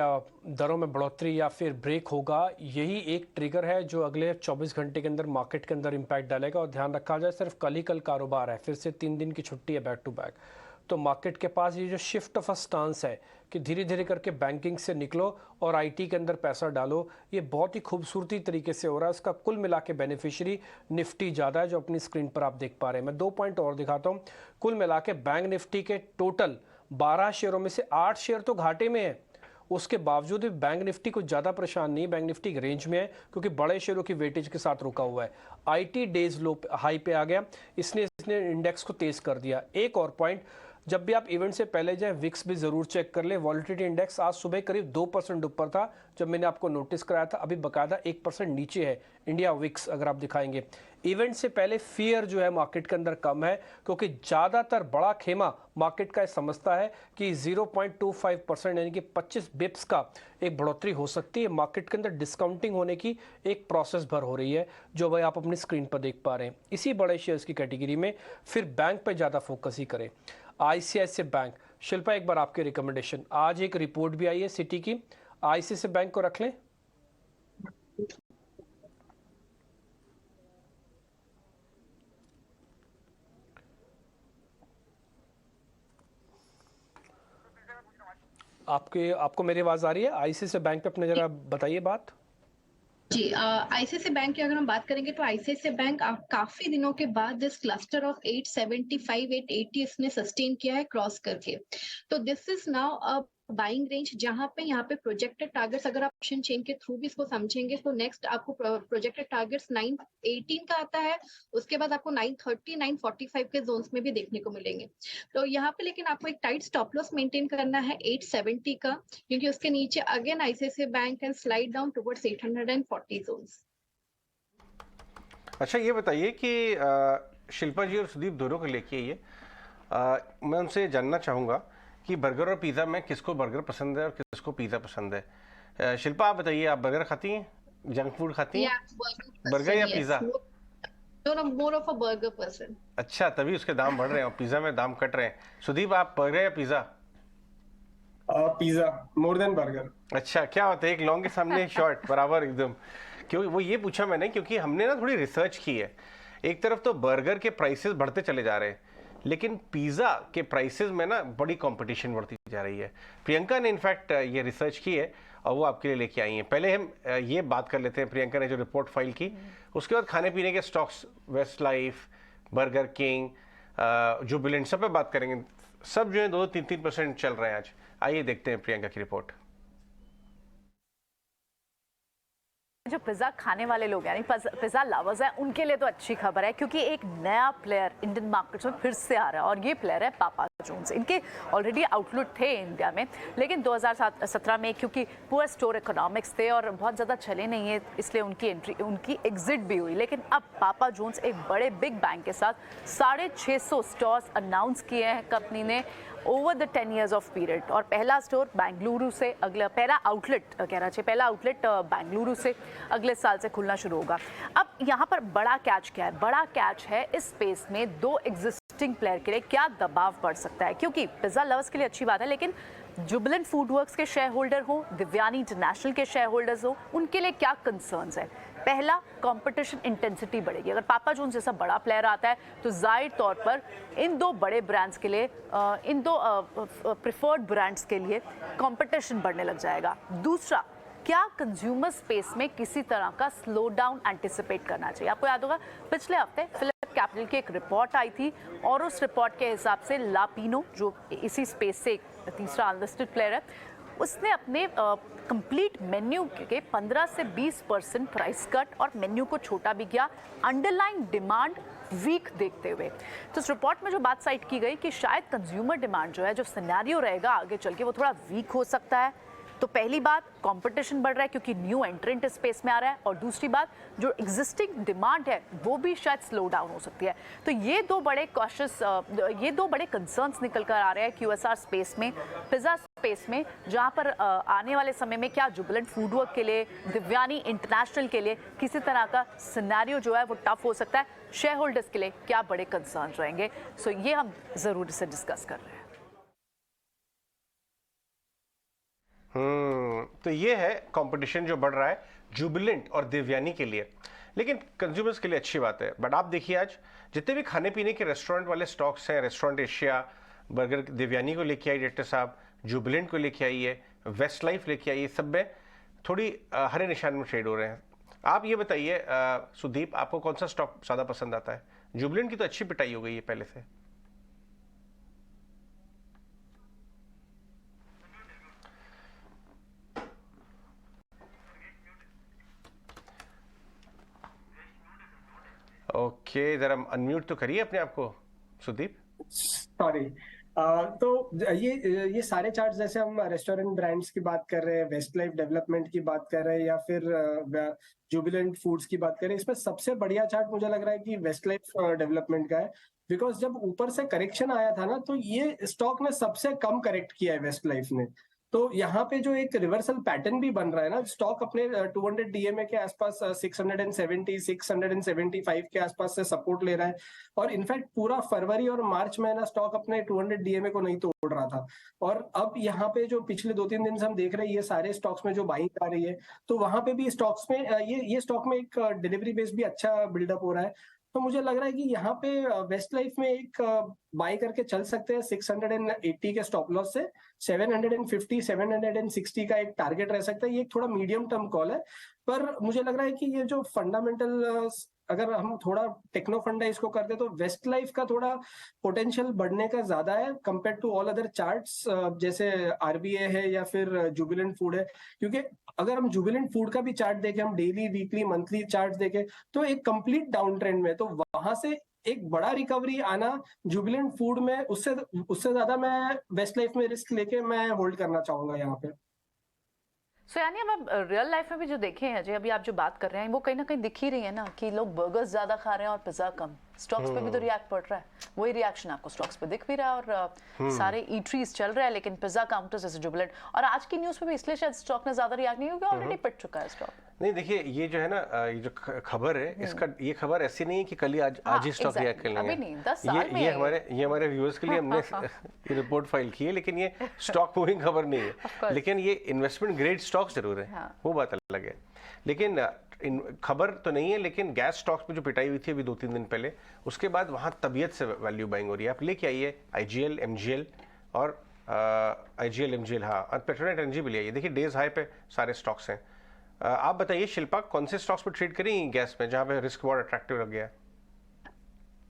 दरों में बढ़ोतरी या फिर ब्रेक होगा, यही एक ट्रिगर है जो अगले 24 घंटे के अंदर मार्केट के अंदर इम्पैक्ट डालेगा। और ध्यान रखा जाए सिर्फ कल ही कल कारोबार है, फिर से 3 दिन की छुट्टी है बैक टू बैक। तो मार्केट के पास ये जो शिफ्ट ऑफ अ स्टांस है कि धीरे धीरे करके बैंकिंग से निकलो और आईटी के अंदर पैसा डालो, ये बहुत ही खूबसूरती तरीके से हो रहा है। उसका कुल मिला के बेनिफिशियरी निफ्टी ज़्यादा है, जो अपनी स्क्रीन पर आप देख पा रहे हैं। मैं 2 पॉइंट और दिखाता हूँ। कुल मिला के बैंक निफ्टी के टोटल 12 शेयरों में से 8 शेयर तो घाटे में है, उसके बावजूद भी बैंक निफ्टी कुछ ज़्यादा परेशान नहीं, बैंक निफ्टी एक रेंज में है क्योंकि बड़े शेयरों की वेटेज के साथ रुका हुआ है। आईटी डेज लो हाई पे आ गया, इसने इंडेक्स को तेज कर दिया। एक और पॉइंट, जब भी आप इवेंट से पहले जाए विक्स भी जरूर चेक कर ले। वॉलेटिलिटी इंडेक्स आज सुबह करीब 2% ऊपर था जब मैंने आपको नोटिस कराया था, अभी बकायदा 1% नीचे है इंडिया विक्स। अगर आप दिखाएंगे इवेंट से पहले फियर जो है मार्केट के अंदर कम है, क्योंकि ज़्यादातर बड़ा खेमा मार्केट का समझता है कि 0.25% यानी कि 25 बिप्स का एक बढ़ोतरी हो सकती है। मार्केट के अंदर डिस्काउंटिंग होने की एक प्रोसेस भर हो रही है, जो भाई आप अपनी स्क्रीन पर देख पा रहे हैं। इसी बड़े शेयर्स की कैटेगरी में फिर बैंक पर ज़्यादा फोकस ही करें। आईसीआईसीआई बैंक, शिल्पा एक बार आपके रिकमेंडेशन। आज एक रिपोर्ट भी आई है सिटी की, आईसीआईसीआई बैंक को रख लें। आपको मेरी आवाज आ रही है? आईसीआईसीआई बैंक पे अपने जरा बताइए बात। जी, आईसीआईसीआई बैंक की अगर हम बात करेंगे तो आईसीआईसीआई बैंक काफी दिनों के बाद दिस क्लस्टर ऑफ 875 880 इसने सस्टेन किया है क्रॉस करके। तो this is now a buying range, जहां पे यहाँ पे प्रोजेक्टेड टारगेट्स अगर आप ऑप्शन चेन के थ्रू भी इसको समझेंगे तो नेक्स्ट आपको प्रोजेक्टेड टारगेट्स 918 का आता है, उसके बाद आपको 930 945 के जोन्स में भी देखने को मिलेंगे। तो यहाँ पे लेकिन आपको एक टाइट स्टॉप लॉस मेंटेन करना है 870 का, क्योंकि उसके नीचे again ICICI bank can slide down towards 840 zones. अच्छा, ये बताइए कि शिल्पा जी और सुदीप दोनों को लेके ये मैं उनसे जानना चाहूँगा कि बर्गर और पिज़्ज़ा में किसको बर्गर पसंद है और किसको पिज़्ज़ा पसंद है। शिल्पा आप बताइए, आप बर्गर खाती हैं, जंक फूड खाती हैं? बर्गर या pizza? More of a burger person. अच्छा, तभी उसके दाम बढ़ रहे हैं और पिज़्ज़ा में दाम कट रहे हैं। सुदीप, आप बर्गर या pizza? Pizza more than burger. अच्छा, क्या होता है, एक लॉन्ग के सामने एक शॉर्ट बराबर एकदम। क्यों वो ये पूछा मैंने, क्योंकि हमने ना थोड़ी रिसर्च की है। एक तरफ तो बर्गर के प्राइसेस बढ़ते चले जा रहे हैं, लेकिन पिज़्ज़ा के प्राइसेस में ना बड़ी कंपटीशन बढ़ती जा रही है। प्रियंका ने इनफैक्ट ये रिसर्च की है और वो आपके लिए लेके आई हैं। पहले हम ये बात कर लेते हैं, प्रियंका ने जो रिपोर्ट फाइल की, उसके बाद खाने पीने के stocks, Westlife, Burger King, Jubilant, सब पे बात करेंगे। सब जो है 2-3% चल रहे हैं आज। आइए देखते हैं प्रियंका की रिपोर्ट। जो पिज़्ज़ा खाने वाले लोग यानी पिज़्ज़ा लवर्स हैं, उनके लिए तो अच्छी खबर है, क्योंकि एक नया प्लेयर इंडियन मार्केट्स में फिर से आ रहा है और ये प्लेयर है पापा जॉन्स। इनके ऑलरेडी आउटलेट थे इंडिया में, लेकिन 2017 में क्योंकि पुअर स्टोर इकोनॉमिक्स थे और बहुत ज़्यादा चले नहीं है, इसलिए उनकी एग्जिट भी हुई। लेकिन अब पापा जॉन्स एक बड़े बिग बैंग के साथ 650 स्टोर्स अनाउंस किए हैं कंपनी ने over the 10 years of period. और पहला स्टोर बेंगलुरु से पहला आउटलेट बेंगलुरु से अगले साल से खुलना शुरू होगा। अब यहाँ पर बड़ा कैच क्या है? बड़ा कैच है इस स्पेस में 2 एग्जिस्टिंग एग्जिस्टिंग प्लेयर के लिए क्या दबाव पड़ सकता है? क्योंकि पिज्जा लवर्स के लिए अच्छी बात है, लेकिन जुबिलेंट फूड वर्क्स के शेयर होल्डर हो, दिव्यानी इंटरनेशनल के शेयर होल्डर्स हो, उनके लिए क्या कंसर्न्स है? पहला, कंपटीशन इंटेंसिटी बढ़ेगी। अगर पापा जॉन्स जैसा बड़ा प्लेयर आता है तो जाहिर तौर पर इन दो बड़े ब्रांड्स के लिए, इन दो प्रिफर्ड ब्रांड्स के लिए कंपटीशन बढ़ने लग जाएगा। दूसरा, क्या कंज्यूमर स्पेस में किसी तरह का स्लो डाउन एंटिसिपेट करना चाहिए? आपको याद होगा पिछले हफ्ते फिलिप कैपिटल की एक रिपोर्ट आई थी और उस रिपोर्ट के हिसाब से लापिनो, जो इसी स्पेस से एक तीसरा अनलिस्टेड प्लेयर है, उसने अपने कंप्लीट मेन्यू के 15 से 20% प्राइस कट और मेन्यू को छोटा भी किया, अंडरलाइंग डिमांड वीक देखते हुए। तो इस रिपोर्ट में जो बात साइट की गई कि शायद कंज्यूमर डिमांड जो है, जो सिनेरियो रहेगा आगे चल के, वो थोड़ा वीक हो सकता है। तो पहली बात, कंपटीशन बढ़ रहा है क्योंकि न्यू एंट्रेंट इस स्पेस में आ रहा है, और दूसरी बात, जो एग्जिस्टिंग डिमांड है वो भी शायद स्लो डाउन हो सकती है। तो ये दो बड़े कंसर्न्स निकल कर आ रहे हैं QSR स्पेस में, पिज्जा स्पेस में, जहां पर आने वाले समय में क्या जुबिलेंट फूडवर्क के लिए, दिव्यानी इंटरनेशनल के लिए किसी तरह का सिनेरियो जो है वो टफ हो सकता है, शेयर होल्डर्स के लिए क्या बड़े कंसर्न रहेंगे। सो ये हम जरूर इसे डिस्कस कर रहे हैं। तो ये है कंपटीशन जो बढ़ रहा है जुबिलेंट और दिव्यानी के लिए, लेकिन कंज्यूमर्स के लिए अच्छी बात है। बट आप देखिए आज जितने भी खाने पीने के रेस्टोरेंट वाले स्टॉक्स हैं, रेस्टोरेंट एशिया, बर्गर दिव्यानी को लेके आई डायरेक्टर साहब, जुबिलेंट को लेके आई है, वेस्ट लाइफ लेके आई है, सब में थोड़ी हरे निशान में ट्रेड हो रहे हैं। आप ये बताइए सुदीप, आपको कौन सा स्टॉक ज़्यादा पसंद आता है? जुबिलेंट की तो अच्छी पिटाई हो गई है पहले से। ओके, जरा अनम्यूट तो करिए अपने आप को सुदीप। सॉरी। तो ये सारे चार्ट्स, जैसे हम रेस्टोरेंट ब्रांड्स की बात कर रहे हैं, वेस्ट लाइफ डेवलपमेंट की बात कर रहे हैं, या फिर जुबिलेंट फूड्स की बात कर रहे हैं, इसमें सबसे बढ़िया चार्ट मुझे लग रहा है कि वेस्ट लाइफ डेवलपमेंट का है। बिकॉज जब ऊपर से करेक्शन आया था ना, तो ये स्टॉक ने सबसे कम करेक्ट किया है वेस्ट लाइफ ने। तो यहाँ पे जो एक रिवर्सल पैटर्न भी बन रहा है ना, स्टॉक अपने 200 DMA के आसपास 670 675 के आसपास से सपोर्ट ले रहा है, और इनफैक्ट पूरा फरवरी और मार्च में ना स्टॉक अपने 200 DMA को नहीं तोड़ रहा था। और अब यहाँ पे जो पिछले 2-3 दिन से हम देख रहे हैं, ये सारे स्टॉक्स में जो बाइंग आ रही है, तो वहां पे भी स्टॉक्स में ये स्टॉक में एक डिलीवरी बेस भी अच्छा बिल्डअप हो रहा है। तो मुझे लग रहा है कि यहाँ पे वेस्ट लाइफ में एक बाई करके चल सकते हैं 680 के स्टॉप लॉस से 750 760 का एक टारगेट रह सकता है। ये एक थोड़ा मीडियम टर्म कॉल है, पर मुझे लग रहा है कि ये जो फंडामेंटल, अगर हम थोड़ा टेक्नो फंडा इसको करते तो वेस्ट लाइफ का थोड़ा पोटेंशियल बढ़ने का ज्यादा है compare to all other charts, जैसे RBA है या फिर जुबिलेंट फूड है। क्योंकि अगर हम जुबिलेंट फूड का भी चार्ट देखें, हम डेली वीकली मंथली चार्ट देखें, तो एक कंप्लीट डाउन ट्रेंड में, तो वहां से एक बड़ा रिकवरी आना जुबिलेंट फूड में, उससे ज्यादा मैं वेस्ट लाइफ में रिस्क लेके मैं होल्ड करना चाहूंगा यहाँ पे। सो यानी अब रियल लाइफ में भी जो देखे हैं, अभी आप जो बात कर रहे हैं, वो कहीं ना कहीं दिख ही रही है ना कि लोग बर्गर्स ज्यादा खा रहे हैं और पिज्जा कम। स्टॉक्स पे भी तो रिएक्ट पड़ रहा है, वही रिएक्शन आपको स्टॉक्स पे दिख भी रहा है, और सारे ईटरीज चल रहे हैं, लेकिन पिज्जा काउंटर्स जैसे जुबिलेंट, और आज की न्यूज पे भी इसलिए शायद स्टॉक ने ज्यादा रिएक्ट नहीं, क्योंकि ऑलरेडी पिट चुका है स्टॉक। नहीं देखिए, ये जो है ना, ये जो खबर है, इसका ये खबर ऐसी नहीं है कि कल ही आज ही स्टॉक रिएक्ट कर लेंगे। अभी नहीं, 10 साल में ये हमारे व्यूअर्स के लिए हमने ये रिपोर्ट फाइल की है, लेकिन ये स्टॉक मूविंग खबर नहीं है। लेकिन ये इन्वेस्टमेंट ग्रेड स्टॉक जरूर है, वो बात अलग है। लेकिन खबर तो नहीं है, लेकिन गैस स्टॉक्स में जो पिटाई हुई थी अभी 2-3 दिन पहले, उसके बाद वहां तबीयत से वैल्यू बाइंग हो रही है। आप लेके आइए IGL, MGL और IGL, MGL, हाँ, पेट्रोनेट एनर्जी भी ले आइए। देखिए डेज हाई पे सारे स्टॉक्स हैं। आप बताइए शिल्पा, कौन से स्टॉक्स पर ट्रेड करें गैस में, जहां पे रिस्क बहुत अट्रैक्टिव लग गया है?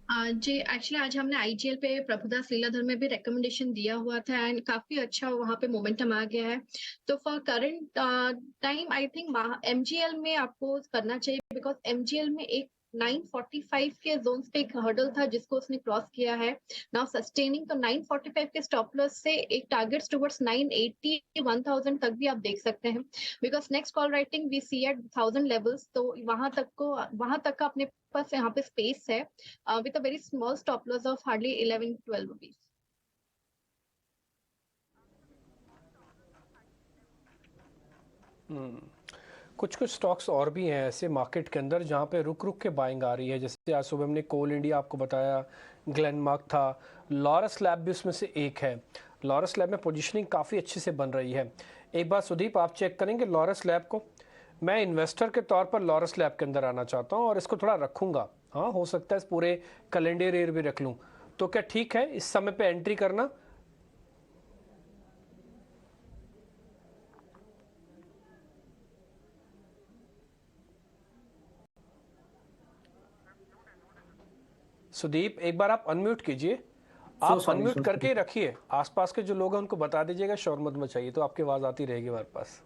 जी एक्चुअली आज हमने IGL पे प्रभुदास लीलाधर में भी रिकमेंडेशन दिया हुआ था, एंड काफी अच्छा वहाँ पे मोमेंटम आ गया है। तो for current time I think MGL में आपको करना चाहिए, बिकॉज MGL में एक 945 के जोन्स पे एक हर्डल था जिसको उसने क्रॉस किया है। नाउ सस्टेनिंग, तो 945 के स्टॉप लॉस से एक टारगेट्स टुवर्ड्स 980 1000 तक भी आप देख सकते हैं, because next call writing we see at 1000 levels. तो वहां तक का अपने पास यहाँ पे स्पेस है with a very small stop loss of hardly 11-12 rupees. कुछ स्टॉक्स और भी हैं ऐसे मार्केट के अंदर जहाँ पे रुक रुक के बाइंग आ रही है। जैसे आज सुबह हमने कोल इंडिया आपको बताया, ग्लेनमार्क था, लॉरस लैब भी उसमें से एक है। लॉरस लैब में पोजीशनिंग काफ़ी अच्छी से बन रही है। एक बार सुदीप आप चेक करेंगे लॉरस लैब को। मैं इन्वेस्टर के तौर पर लॉरस लैब के अंदर आना चाहता हूँ और इसको थोड़ा रखूँगा। हाँ, हो सकता है इस पूरे कैलेंडर ईयर भी रख लूँ। तो क्या ठीक है इस समय पे एंट्री करना? सुदीप एक बार आप अनम्यूट कीजिए। आप अनम्यूट करके ही रखिए। आसपास के जो लोग हैं उनको बता दीजिएगा शोर मत मचाइए, तो आपकी आवाज आती रहेगी हमारे पास।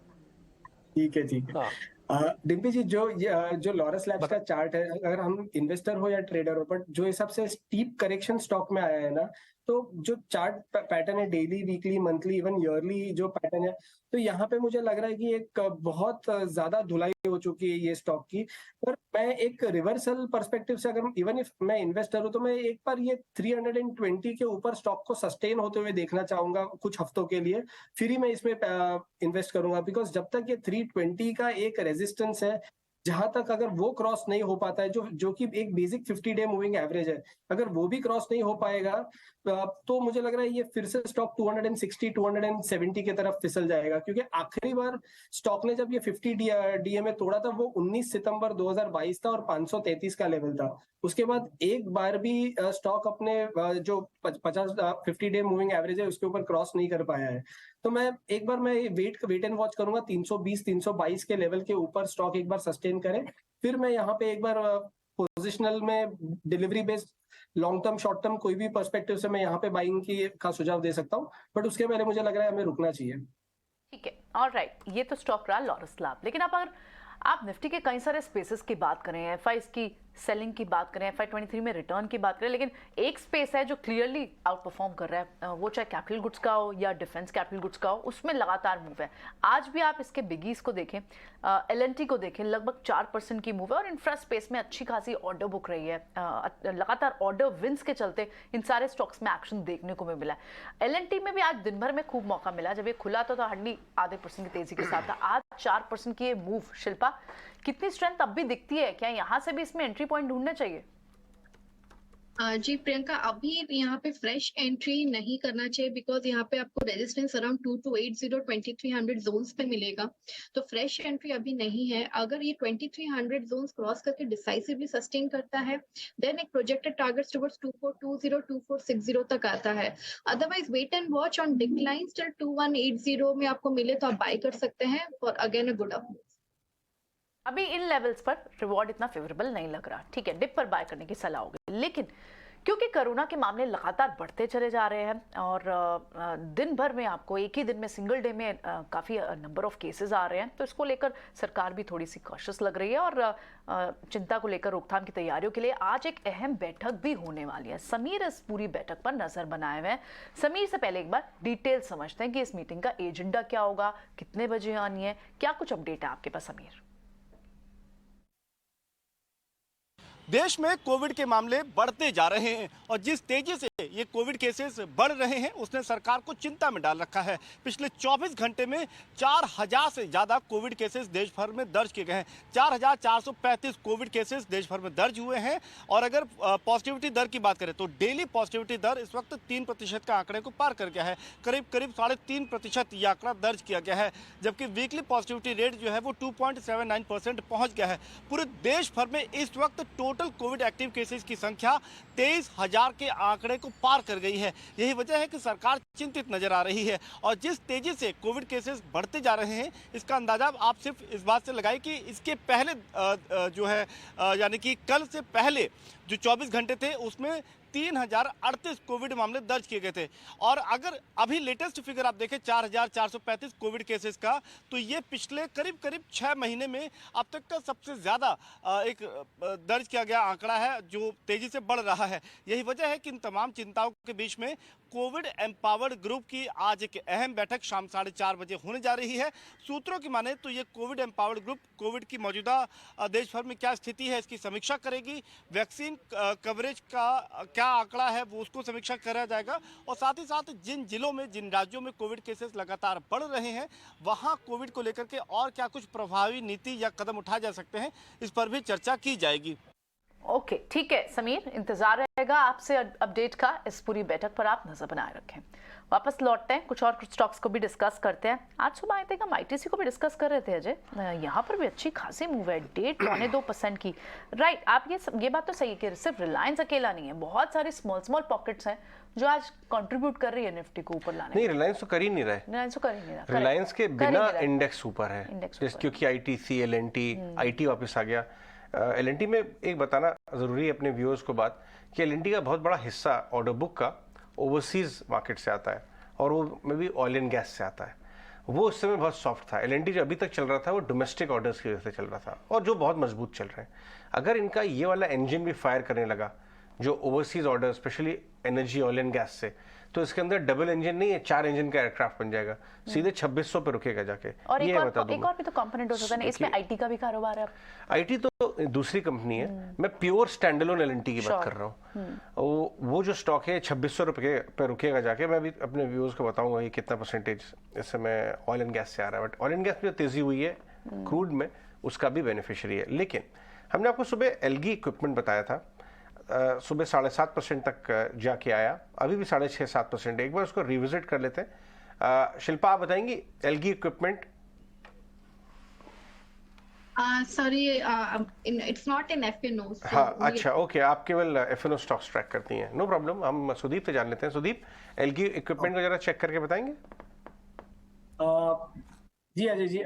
ठीक है ठीक है। हाँ, डिम्पी जी, जो लॉरस लैब्स का चार्ट है, अगर हम इन्वेस्टर हो या ट्रेडर हो, बट जो हिसाब से स्टीप करेक्शन स्टॉक में आया है ना, तो जो चार्ट पैटर्न है, daily, weekly, monthly, even yearly जो पैटर्न है, तो यहाँ पे मुझे लग रहा है कि एक बहुत ज्यादा धुलाई हो चुकी है ये स्टॉक की। पर मैं एक रिवर्सल पर्सपेक्टिव से, अगर इवन इफ मैं इन्वेस्टर हूं, तो मैं एक बार ये 320 के ऊपर स्टॉक को सस्टेन होते हुए देखना चाहूंगा कुछ हफ्तों के लिए, फिर ही मैं इसमें इन्वेस्ट करूंगा। बिकॉज जब तक ये 320 का एक रेजिस्टेंस है, जहां तक अगर वो क्रॉस नहीं हो पाता है, जो कि एक बेसिक 50 डे मूविंग एवरेज है, अगर वो भी क्रॉस नहीं हो पाएगा, तो मुझे लग रहा है ये फिर से स्टॉक 260 270 की तरफ फिसल जाएगा। क्योंकि आखिरी बार स्टॉक ने जब ये 50 डीए में तोड़ा था, वो 19 सितंबर 2022 था और 533 का लेवल था। उसके बाद एक बार भी स्टॉक अपने जो 50 डे मूविंग एवरेज है उसके ऊपर क्रॉस नहीं कर पाया है। तो मैं एक बार वेट एंड वॉच करूंगा, 320 322 के लेवल के ऊपर स्टॉक एक बार सस्टेन करें, फिर मैं यहाँ पे एक बार पोजिशनल में delivery based long term short term कोई भी पर्सपेक्टिव से मैं यहाँ पे बाइंग का सुझाव दे सकता हूँ। बट उसके पहले मुझे लग रहा है हमें रुकना चाहिए। ठीक है, ऑलराइट, ये तो स्टॉक रहा लॉरस लैब। लेकिन अब अगर आप निफ्टी के कई सारे स्पेसेस की बात करें, एफआईज की सेलिंग की बात करें, FY 23 में रिटर्न की बात करें, लेकिन एक स्पेस है जो क्लियरली आउट परफॉर्म कर रहा है, वो चाहे कैपिटल गुड्स का हो या डिफेंस कैपिटल गुड्स का हो, उसमें लगातार मूव है। आज भी आप इसके बिगीज को देखें, LNT को देखें, लगभग 4% की मूव है और इंफ्रा स्पेस में अच्छी खासी ऑर्डर बुक रही है। लगातार ऑर्डर विंस के चलते इन सारे स्टॉक्स में एक्शन देखने को मिला है। LNT में भी आज दिन भर में खूब मौका मिला। जब ये खुला तो हार्डली आधे % की तेजी के साथ था। आज 4% की ये मूव, शिल्पा कितनी स्ट्रेंथ अब भी दिखती है? क्या यहाँ से भी इसमें एंट्री पॉइंट ढूंढने चाहिए? जी प्रियंका, अभी यहाँ पे फ्रेश एंट्री नहीं करना चाहिए, बिकॉज यहाँ पे आपको रेजिस्टेंस अराउंड 2280 2300 जोन्स पे मिलेगा। तो फ्रेश एंट्री अभी नहीं है। अगर ये 2300 जोन्स क्रॉस करके डिसाइसिवली सस्टेन करता है, देन एक प्रोजेक्टेड टारगेट्स टुवर्ड्स 2420 2460 तक आता है। Otherwise wait and watch on decline till 2180 में आपको मिले तो आप बाय कर सकते हैं for again a good up. अभी इन लेवल्स पर रिवॉर्ड इतना फेवरेबल नहीं लग रहा। ठीक है, डिप पर बाय करने की सलाह होगी, लेकिन क्योंकि कोरोना के मामले लगातार बढ़ते चले जा रहे हैं और दिन भर में आपको एक ही दिन में सिंगल डे में काफ़ी नंबर ऑफ केसेस आ रहे हैं, तो इसको लेकर सरकार भी थोड़ी सी कॉशियस लग रही है और चिंता को लेकर रोकथाम की तैयारियों के लिए आज एक अहम बैठक भी होने वाली है। समीर इस पूरी बैठक पर नजर बनाए हुए हैं। समीर से पहले एक बार डिटेल समझते हैं कि इस मीटिंग का एजेंडा क्या होगा, कितने बजे आनी है, क्या कुछ अपडेट है आपके पास समीर? देश में कोविड के मामले बढ़ते जा रहे हैं और जिस तेजी से ये कोविड केसेस बढ़ रहे हैं उसने सरकार को चिंता में डाल रखा है। पिछले 24 घंटे में 4000 से ज़्यादा कोविड केसेस देश भर में दर्ज किए गए हैं। 4435 कोविड केसेस देश भर में दर्ज हुए हैं और अगर पॉजिटिविटी दर की बात करें तो डेली पॉजिटिविटी दर इस वक्त 3% का आंकड़े को पार कर गया है। करीब 3.5% ये आंकड़ा दर्ज किया गया है, जबकि वीकली पॉजिटिविटी रेट जो है वो 2.79% पहुँच गया है। पूरे देश भर में इस वक्त टोटल कोविड एक्टिव केसेस की संख्या 23,000 के आंकड़े को पार कर गई है। यही वजह है कि सरकार चिंतित नजर आ रही है और जिस तेजी से कोविड केसेस बढ़ते जा रहे हैं इसका अंदाजा आप सिर्फ इस बात से लगाए कि इसके पहले जो है यानी कि कल से पहले जो 24 घंटे थे उसमें 3038 कोविड मामले दर्ज किए गए थे और अगर अभी लेटेस्ट फिगर आप देखें 4435 कोविड केसेस का, तो ये पिछले करीब 6 महीने में अब तक का सबसे ज़्यादा एक दर्ज किया गया आंकड़ा है जो तेज़ी से बढ़ रहा है। यही वजह है कि इन तमाम चिंताओं के बीच में कोविड एम्पावर्ड ग्रुप की आज एक अहम बैठक शाम 4:30 बजे होने जा रही है। सूत्रों की माने तो ये कोविड एम्पावर्ड ग्रुप कोविड की मौजूदा देश भर में क्या स्थिति है इसकी समीक्षा करेगी। वैक्सीन कवरेज का क्या आंकड़ा है वो उसको समीक्षा करा जाएगा और साथ ही साथ जिन जिलों में जिन राज्यों में कोविड केसेस लगातार बढ़ रहे हैं वहाँ कोविड को लेकर के और क्या कुछ प्रभावी नीति या कदम उठाए जा सकते हैं इस पर भी चर्चा की जाएगी। ओके, ठीक है समीर, इंतजार रहेगा आपसे अपडेट का। इस पूरी बैठक पर आप नजर बनाए रखें। वापस लौटते हैं, कुछ स्टॉक्स को भी डिस्कस करते हैं। आज सुबह आई थिंक हम आईटीसी को भी डिस्कस कर रहे थे अजय, यहाँ पर भी अच्छी खासी मूव है, 1.25% की। राइट, आप ये बात तो सही है कि सिर्फ रिलायंस अकेला नहीं है, बहुत सारी स्मॉल पॉकेट्स हैं जो आज कंट्रीब्यूट कर रही है निफ्टी को ऊपर लाने। नहीं, रिलायंस तो कर ही नहीं रहा है। रिलायंस के बिना इंडेक्स ऊपर है, क्योंकि आईटीसी, एलएनटी, आईटी वापस आ गया। एलएनटी में एक बताना जरूरी है अपने व्यूअर्स को बात कि एलएनटी का बहुत बड़ा हिस्सा ऑर्डर बुक का ओवरसीज मार्केट से आता है और वो में भी ऑयल एंड गैस से आता है। वो उस समय बहुत सॉफ्ट था। एलएनटी जो अभी तक चल रहा था वो डोमेस्टिक ऑर्डर्स की वजह से चल रहा था और जो बहुत मजबूत चल रहे हैं। अगर इनका ये वाला इंजन भी फायर करने लगा जो overseas order, specially energy, oil and gas से, तो इसके अंदर डबल इंजन नहीं है, 4 इंजन का एयरक्राफ्ट बन जाएगा, सीधे 2600 पे रुकेगा जाके। और ये बता दूं, एक और भी तो कंपोनेंट हो सकता है इसमें, आईटी का भी कारोबार है। आईटी तो दूसरी कंपनी है, मैं प्योर स्टैंडअलोन एलएनटी की बात कर रहा हूँ। वो जो स्टॉक है 2600 रुपए पे रुकेगा जाके। मैं भी अपने व्यूअर्स को बताऊंगा ये कितना परसेंटेज इस समय ऑयल एंड गैस से आ रहा है। बट ऑयल एंड गैस में जो तेजी हुई है क्रूड में, उसका भी बेनिफिशियरी है। लेकिन हमने आपको सुबह एलगी इक्विपमेंट बताया था, सुबह 7.5% तक जाके आया, अभी भी 6.5-7%। एक बार उसको रिविजिट कर लेते हैं। शिल्पा, आप बताएंगी Elgi equipment? Sorry, it's not in FNO. हाँ, अच्छा, ओके, आप केवल एफएनओ स्टॉक्स ट्रैक करती हैं, नो प्रॉब्लम। हम सुदीप से जान लेते हैं। सुदीप, एलगी इक्विपमेंट को जरा चेक करके बताएंगे। जी अजय जी,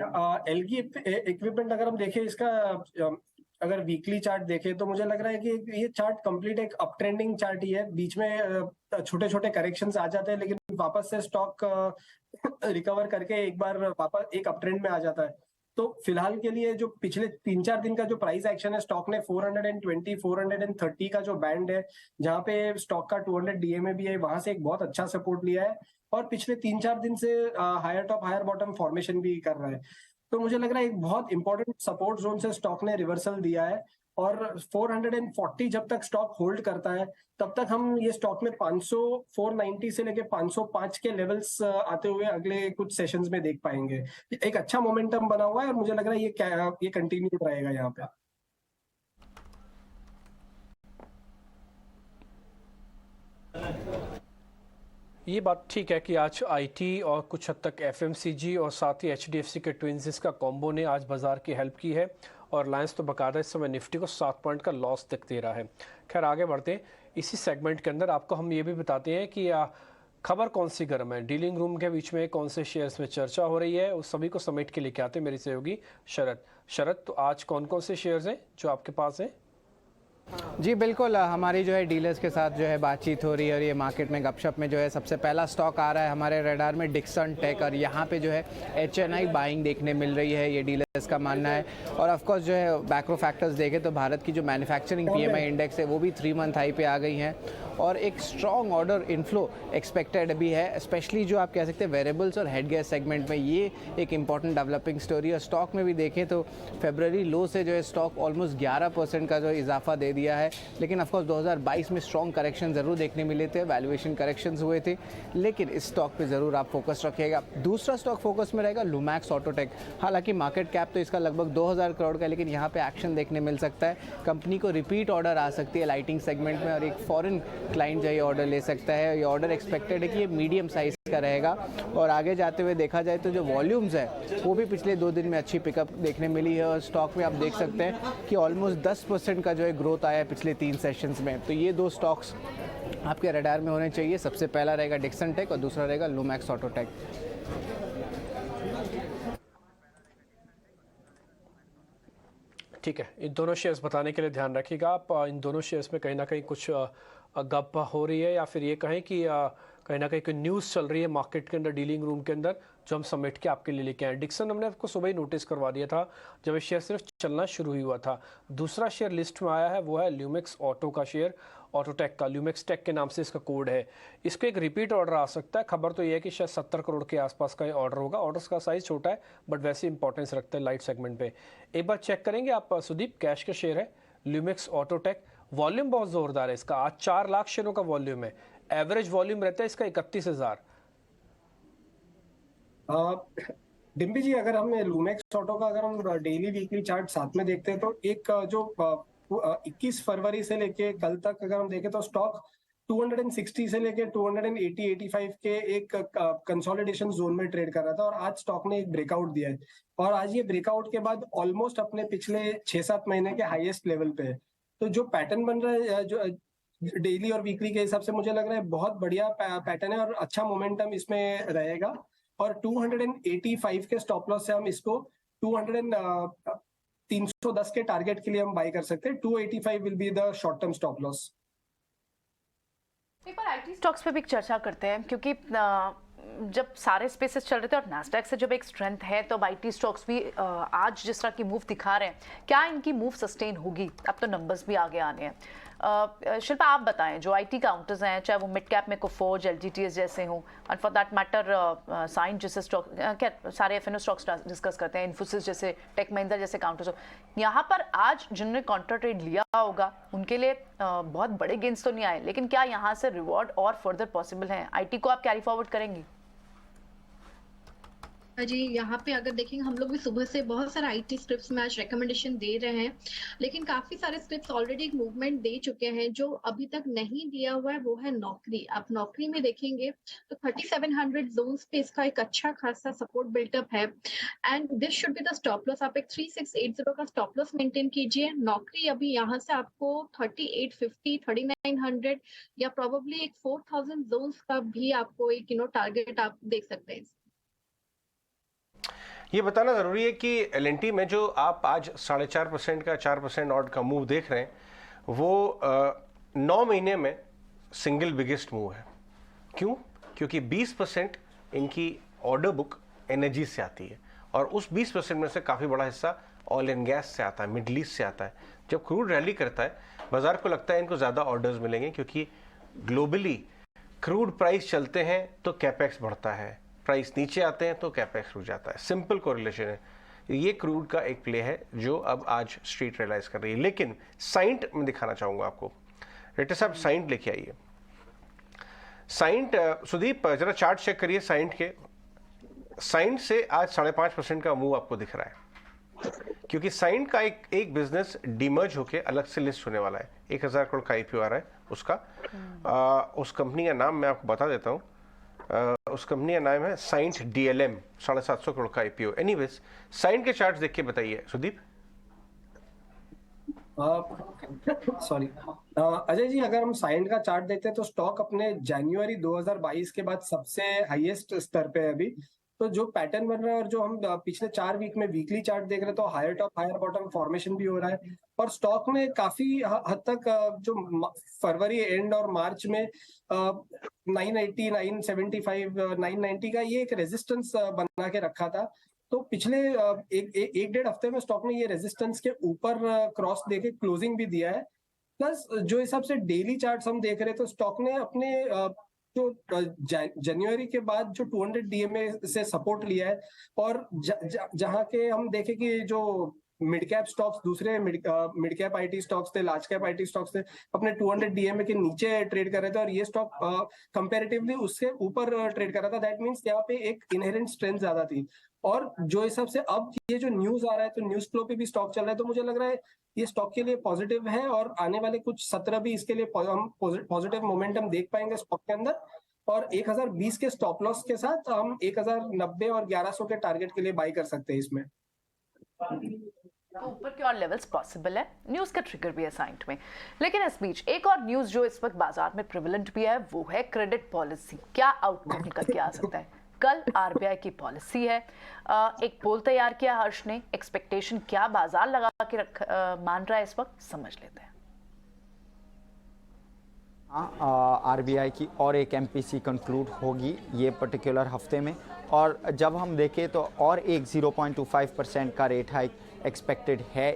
एलगी इक्विपमेंट अगर हम देखें इसका, अगर वीकली चार्ट देखें तो मुझे लग रहा है कि ये चार्ट कंप्लीट एक अप ट्रेंडिंग चार्ट ही है। बीच में छोटे छोटे करेक्शंस आ जाते हैं लेकिन वापस से स्टॉक रिकवर करके एक बार वापस एक अप ट्रेंड में आ जाता है। तो फिलहाल के लिए जो पिछले 3-4 दिन का जो प्राइस एक्शन है, स्टॉक ने 420, 430 का जो बैंड है जहां पे स्टॉक का 200 डीएमए भी है, वहां से एक बहुत अच्छा सपोर्ट लिया है और पिछले 3-4 दिन से higher top higher bottom formation भी कर रहा है। तो मुझे लग रहा है एक बहुत इंपॉर्टेंट सपोर्ट जोन से स्टॉक ने रिवर्सल दिया है और 440 जब तक स्टॉक होल्ड करता है तब तक हम ये स्टॉक में 490 से लेके 505 के लेवल्स आते हुए अगले कुछ सेशंस में देख पाएंगे। एक अच्छा मोमेंटम बना हुआ है और मुझे लग रहा है ये कंटिन्यू रहेगा यहाँ पे। ये बात ठीक है कि आज आईटी और कुछ हद तक एफएमसीजी और साथ ही एचडीएफसी के ट्विंस का कॉम्बो ने आज बाजार की हेल्प की है और रिलायंस तो बकायदा इस समय निफ्टी को 7 पॉइंट का लॉस तक दे रहा है। खैर, आगे बढ़ते हैं। इसी सेगमेंट के अंदर आपको हम ये भी बताते हैं कि खबर कौन सी गर्म है, डीलिंग रूम के बीच में कौन से शेयर्स में चर्चा हो रही है, उस सभी को समेट के लेके आते हैं मेरी सहयोगी शरद। तो आज कौन कौन से शेयर्स हैं जो आपके पास हैं? जी बिल्कुल, हमारी जो है डीलर्स के साथ जो है बातचीत हो रही है और ये मार्केट में गपशप में जो है सबसे पहला स्टॉक आ रहा है हमारे रडार में डिक्सन टेक, और यहाँ पे जो है एचएनआई बाइंग देखने मिल रही है, ये डीलर्स का मानना है। और ऑफ कोर्स जो है मैक्रो फैक्टर्स देखें तो भारत की जो मैन्युफैक्चरिंग पीएमआई इंडेक्स है वो भी 3 मंथ हाई पे आ गई हैं और एक स्ट्रॉन्ग ऑर्डर इनफ्लो एक्सपेक्टेड भी है, स्पेशली जो आप कह सकते हैं वेरिएबल्स और हेड गैस सेगमेंट में। ये एक इंपॉर्टेंट डेवलपिंग स्टोरी है। स्टॉक में भी देखें तो फरवरी लो से जो है स्टॉक ऑलमोस्ट 11% का जो इजाफा दे दिया है, लेकिन ऑफकोर्स 2022 में स्ट्रॉन्ग करेक्शन ज़रूर देखने मिले थे, वैल्यूएशन करेक्शंस हुए थे, लेकिन इस स्टॉक पे ज़रूर आप फोकस रखिएगा। दूसरा स्टॉक फोकस में रहेगा लुमैक्स ऑटोटेक। हालांकि मार्केट कैप तो इसका लगभग 2000 करोड़ का, लेकिन यहाँ पे एक्शन देखने मिल सकता है। कंपनी को रिपीट ऑर्डर आ सकती है लाइटिंग सेगमेंट में और एक फॉरेन क्लाइंट जो ये ऑर्डर ले सकता है। ये ऑर्डर एक्सपेक्टेड है कि ये मीडियम साइज का रहेगा और आगे जाते हुए देखा जाए तो जो वॉल्यूम्स है वो भी पिछले 2 दिन में अच्छी पिकअप देखने मिली है और स्टॉक में आप देख सकते हैं कि ऑलमोस्ट 10% का जो है ग्रोथ आया है पिछले 3 सेशंस में। तो ये 2 स्टॉक्स आपके रडार में होने चाहिए। सबसे पहला रहेगा डिक्सन टेक और दूसरा रहेगा लुमैक्स ऑटोटेक। ठीक है, इन दोनों शेयर्स बताने के लिए ध्यान रखिएगा आप। इन दोनों शेयर्स में कहीं ना कहीं कुछ गप हो रही है या फिर ये कहें कि कहीं ना कहीं कोई न्यूज़ चल रही है मार्केट के अंदर, डीलिंग रूम के अंदर, जो हम समेट के आपके लिए लेके आए। डिक्सन हमने आपको सुबह ही नोटिस करवा दिया था जब ये शेयर सिर्फ चलना शुरू ही हुआ था। दूसरा शेयर लिस्ट में आया है वो है ल्यूमिक्स ऑटो का शेयर ऑटोटेक का, ल्यूमेक्स टेक के नाम से इसका कोड है। इसको एक रिपीट ऑर्डर आ सकता है। खबर तो ये है कि शायद 70 करोड़ के आसपास का ये ऑर्डर होगा। ऑर्डर्स का साइज छोटा है बट वैसे इंपॉर्टेंस रखते हैं लाइट सेगमेंट पे। एक बार चेक करेंगे आप सुदीप, कैश के शेयर है ल्यूमेक्स ऑटोटेक, वॉल्यूम बहुत जोरदार है इसका। आज 4 लाख शेयरों का वॉल्यूम है, एवरेज वॉल्यूम रहता है इसका 31,000। डिम्पी जी, अगर हम लूमेक्स ऑटो का अगर हम डेली वीकली चार्ट साथ में देखते हैं तो एक जो 21 फरवरी से लेके कल तक अगर हम देखें तो स्टॉक 260 से लेके 280-85 के एक कंसोलिडेशन जोन में ट्रेड कर रहा था और आज स्टॉक ने एक ब्रेकआउट दिया है और आज ये ब्रेकआउट के बाद ऑलमोस्ट अपने पिछले 6-7 महीने के हाईएस्ट लेवल पे है। तो जो पैटर्न बन रहा है जो डेली और वीकली के हिसाब से मुझे लग रहा है बहुत बढ़िया पैटर्न है और अच्छा मोमेंटम इसमें रहेगा और 285 के स्टॉप लॉस से हम इसको 310 के टारगेट के लिए हम बाय कर सकते हैं। 285 will be the short term stop loss. एक बार आईटी स्टॉक्स पे भी चर्चा करते हैं क्योंकि जब सारे स्पेसेस चल रहे थे और नैस्डैक से जब एक स्ट्रेंथ है तो आईटी स्टॉक्स भी आज जिस तरह की मूव दिखा रहे हैं, क्या इनकी मूव सस्टेन होगी? अब तो नंबर्स भी आगे आने हैं। शिल्पा, आप बताएं, जो आईटी काउंटर्स हैं, चाहे वो मिड कैप में कोफोर्ज, एलटीटीएस जैसे हों, और फॉर दैट मैटर साइन जैसे स्टॉक, क्या सारे एफएनओ स्टॉक्स डिस्कस करते हैं, इन्फोसिस जैसे, टेक महिंद्रा जैसे काउंटर्स हो, यहाँ पर आज जिन्होंने काउंटर ट्रेड लिया होगा उनके लिए बहुत बड़े गेन्स तो नहीं आए, लेकिन क्या यहाँ से रिवॉर्ड और फर्दर पॉसिबल है? आईटी को आप कैरी फॉरवर्ड करेंगी? जी, यहाँ पे अगर देखेंगे हम लोग भी सुबह से बहुत सारे आईटी स्क्रिप्ट्स में आज रिकमेंडेशन दे रहे हैं, लेकिन काफी सारे स्क्रिप्ट्स ऑलरेडी एक मूवमेंट दे चुके हैं। जो अभी तक नहीं दिया हुआ है वो है नौकरी। आप नौकरी में देखेंगे तो 3700 जोन्स पे इसका एक अच्छा खासा सपोर्ट बिल्टअप है and this should be the stop loss. आप एक 3680 का स्टॉप लॉस मेंटेन कीजिए। नौकरी अभी यहाँ से आपको 3850, 3900 या प्रोबेबली एक 4000 जोन्स का भी आपको एक टारगेट आप देख सकते हैं। ये बताना ज़रूरी है कि एल&टी में जो आप आज 4.5% का 4% ऑड का मूव देख रहे हैं वो 9 महीने में सिंगल बिगेस्ट मूव है। क्यों? क्योंकि 20% इनकी ऑर्डर बुक एनर्जी से आती है और उस 20% में से काफ़ी बड़ा हिस्सा ऑयल एंड गैस से आता है, मिडल ईस्ट से आता है। जब क्रूड रैली करता है बाजार को लगता है इनको ज़्यादा ऑर्डर्स मिलेंगे क्योंकि ग्लोबली क्रूड प्राइस चलते हैं तो कैपेक्स बढ़ता है, प्राइस नीचे आते हैं तो कैपेक्स रुक जाता है। सिंपल कोरिलेशन है। ये क्रूड का एक प्ले है जो अब आज स्ट्रीट रियलाइज कर रही है। लेकिन साइंट में दिखाना चाहूंगा आपको। रेटे साहब साइंट लेके आइए। साइंट, सुदीप जरा चार्ट चेक करिए साइंट के। साइंट से आज 5.5% का मूव आपको दिख रहा है क्योंकि साइंट का एक बिजनेस डीमर्ज होके अलग से लिस्ट होने वाला है। 1000 करोड़ का आईपीओ आ रहा है उसका। उस कंपनी का नाम मैं आपको बता देता हूँ। उस कंपनी का नाम है साइंट डीएलएम, 750 करोड़ का आईपीओ। एनीवेज, साइंट के चार्ट्स देख के बताइए सुदीप। सॉरी अजय जी, अगर हम साइंट का चार्ट देखते हैं तो स्टॉक अपने जनवरी 2022 के बाद सबसे हाईएस्ट स्तर पे है अभी। तो जो पैटर्न बन रहा है और जो हम पिछले 4 वीक में वीकली चार्ट देख रहे हैं तो higher top higher bottom formation भी हो रहा है और स्टॉक में काफी हद तक जो फरवरी एंड और मार्च में 980, 975, 990 का ये एक रेजिस्टेंस बना के रखा था। तो पिछले एक डेढ़ हफ्ते में स्टॉक ने ये रेजिस्टेंस के ऊपर क्रॉस देके क्लोजिंग भी दिया है। प्लस जो हिसाब से डेली चार्ट्स हम देख रहे हैं तो स्टॉक ने अपने जो जनवरी के बाद जो 200 डीएमए से सपोर्ट लिया है और जहां के हम देखें कि जो मिड कैप स्टॉक्स, दूसरे मिड कैप आईटी स्टॉक्स थे, लार्ज कैप आईटी स्टॉक्स थे, अपने 200 डीएमए के नीचे ट्रेड कर रहे थे और ये स्टॉक कंपैरेटिवली उससे ऊपर ट्रेड कर रहा था। दैट मींस यहाँ पे एक इनहेरेंट स्ट्रेंथ ज्यादा थी और जो हिसाब से अब ये जो न्यूज आ रहा है तो न्यूज फ्लो पे भी स्टॉक चल रहा है तो मुझे लग रहा है ये स्टॉक के लिए पॉजिटिव है और आने वाले कुछ सत्र भी इसके लिए हम पॉजिटिव मोमेंटम देख पाएंगे स्टॉक के अंदर। और 1020 के स्टॉप लॉस के साथ हम 1090 और 1100 के टारगेट के लिए बाई कर सकते हैं इसमें। तो ऊपर के और लेवल्स पॉसिबल है, न्यूज का ट्रिगर भी है साइंट में। लेकिन इस बीच एक और न्यूज जो इस वक्त बाजार में प्रिवेलेंट भी है वो है क्रेडिट पॉलिसी। क्या आउटकम निकल के आ सकता है? कल आरबीआई की पॉलिसी है। एक पोल तैयार किया हर्ष ने, एक्सपेक्टेशन क्या बाजार लगा के मान रहा है इस वक्त, समझ लेते हैं। आरबीआई की और एक एमपीसी कंक्लूड होगी ये पर्टिकुलर हफ्ते में और जब हम देखें तो और एक 0.25% का रेट हाइक एक्सपेक्टेड है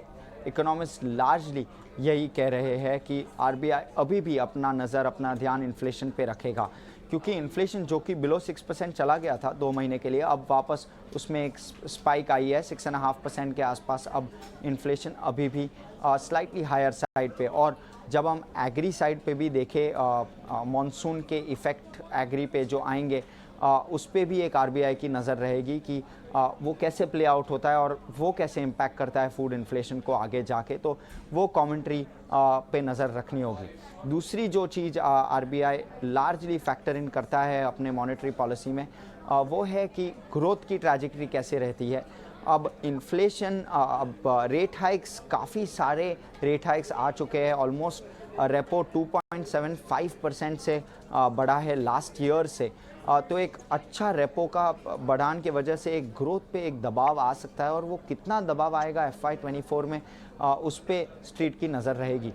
इकोनॉमिस्ट लार्जली यही कह रहे हैं कि आरबीआई अभी भी अपना ध्यान इन्फ्लेशन पे रखेगा, क्योंकि इन्फ्लेशन जो कि बिलो 6% चला गया था 2 महीने के लिए, अब वापस उसमें एक स्पाइक आई है 6.5% के आसपास। अब इन्फ्लेशन अभी भी स्लाइटली हायर साइड पे। और जब हम एग्री साइड पे भी देखें, मॉनसून के इफ़ेक्ट एग्री पे जो आएंगे, उस पे भी एक आरबीआई की नज़र रहेगी कि वो कैसे प्ले आउट होता है और वो कैसे इम्पैक्ट करता है फूड इन्फ्लेशन को आगे जाके। तो वो कमेंट्री पे नज़र रखनी होगी। दूसरी जो चीज़ आरबीआई लार्जली फैक्टर इन करता है अपने मॉनेटरी पॉलिसी में, वो है कि ग्रोथ की ट्रैजेक्टरी कैसे रहती है। अब इन्फ्लेशन, अब रेट हाइक्स, काफ़ी सारे रेट हाइक्स आ चुके हैं। ऑलमोस्ट रेपो 2.75% से बढ़ा है लास्ट ईयर से। तो एक अच्छा रेपो का बढ़ान की वजह से एक ग्रोथ पे एक दबाव आ सकता है, और वो कितना दबाव आएगा FY24 में, उस पे स्ट्रीट की नज़र रहेगी।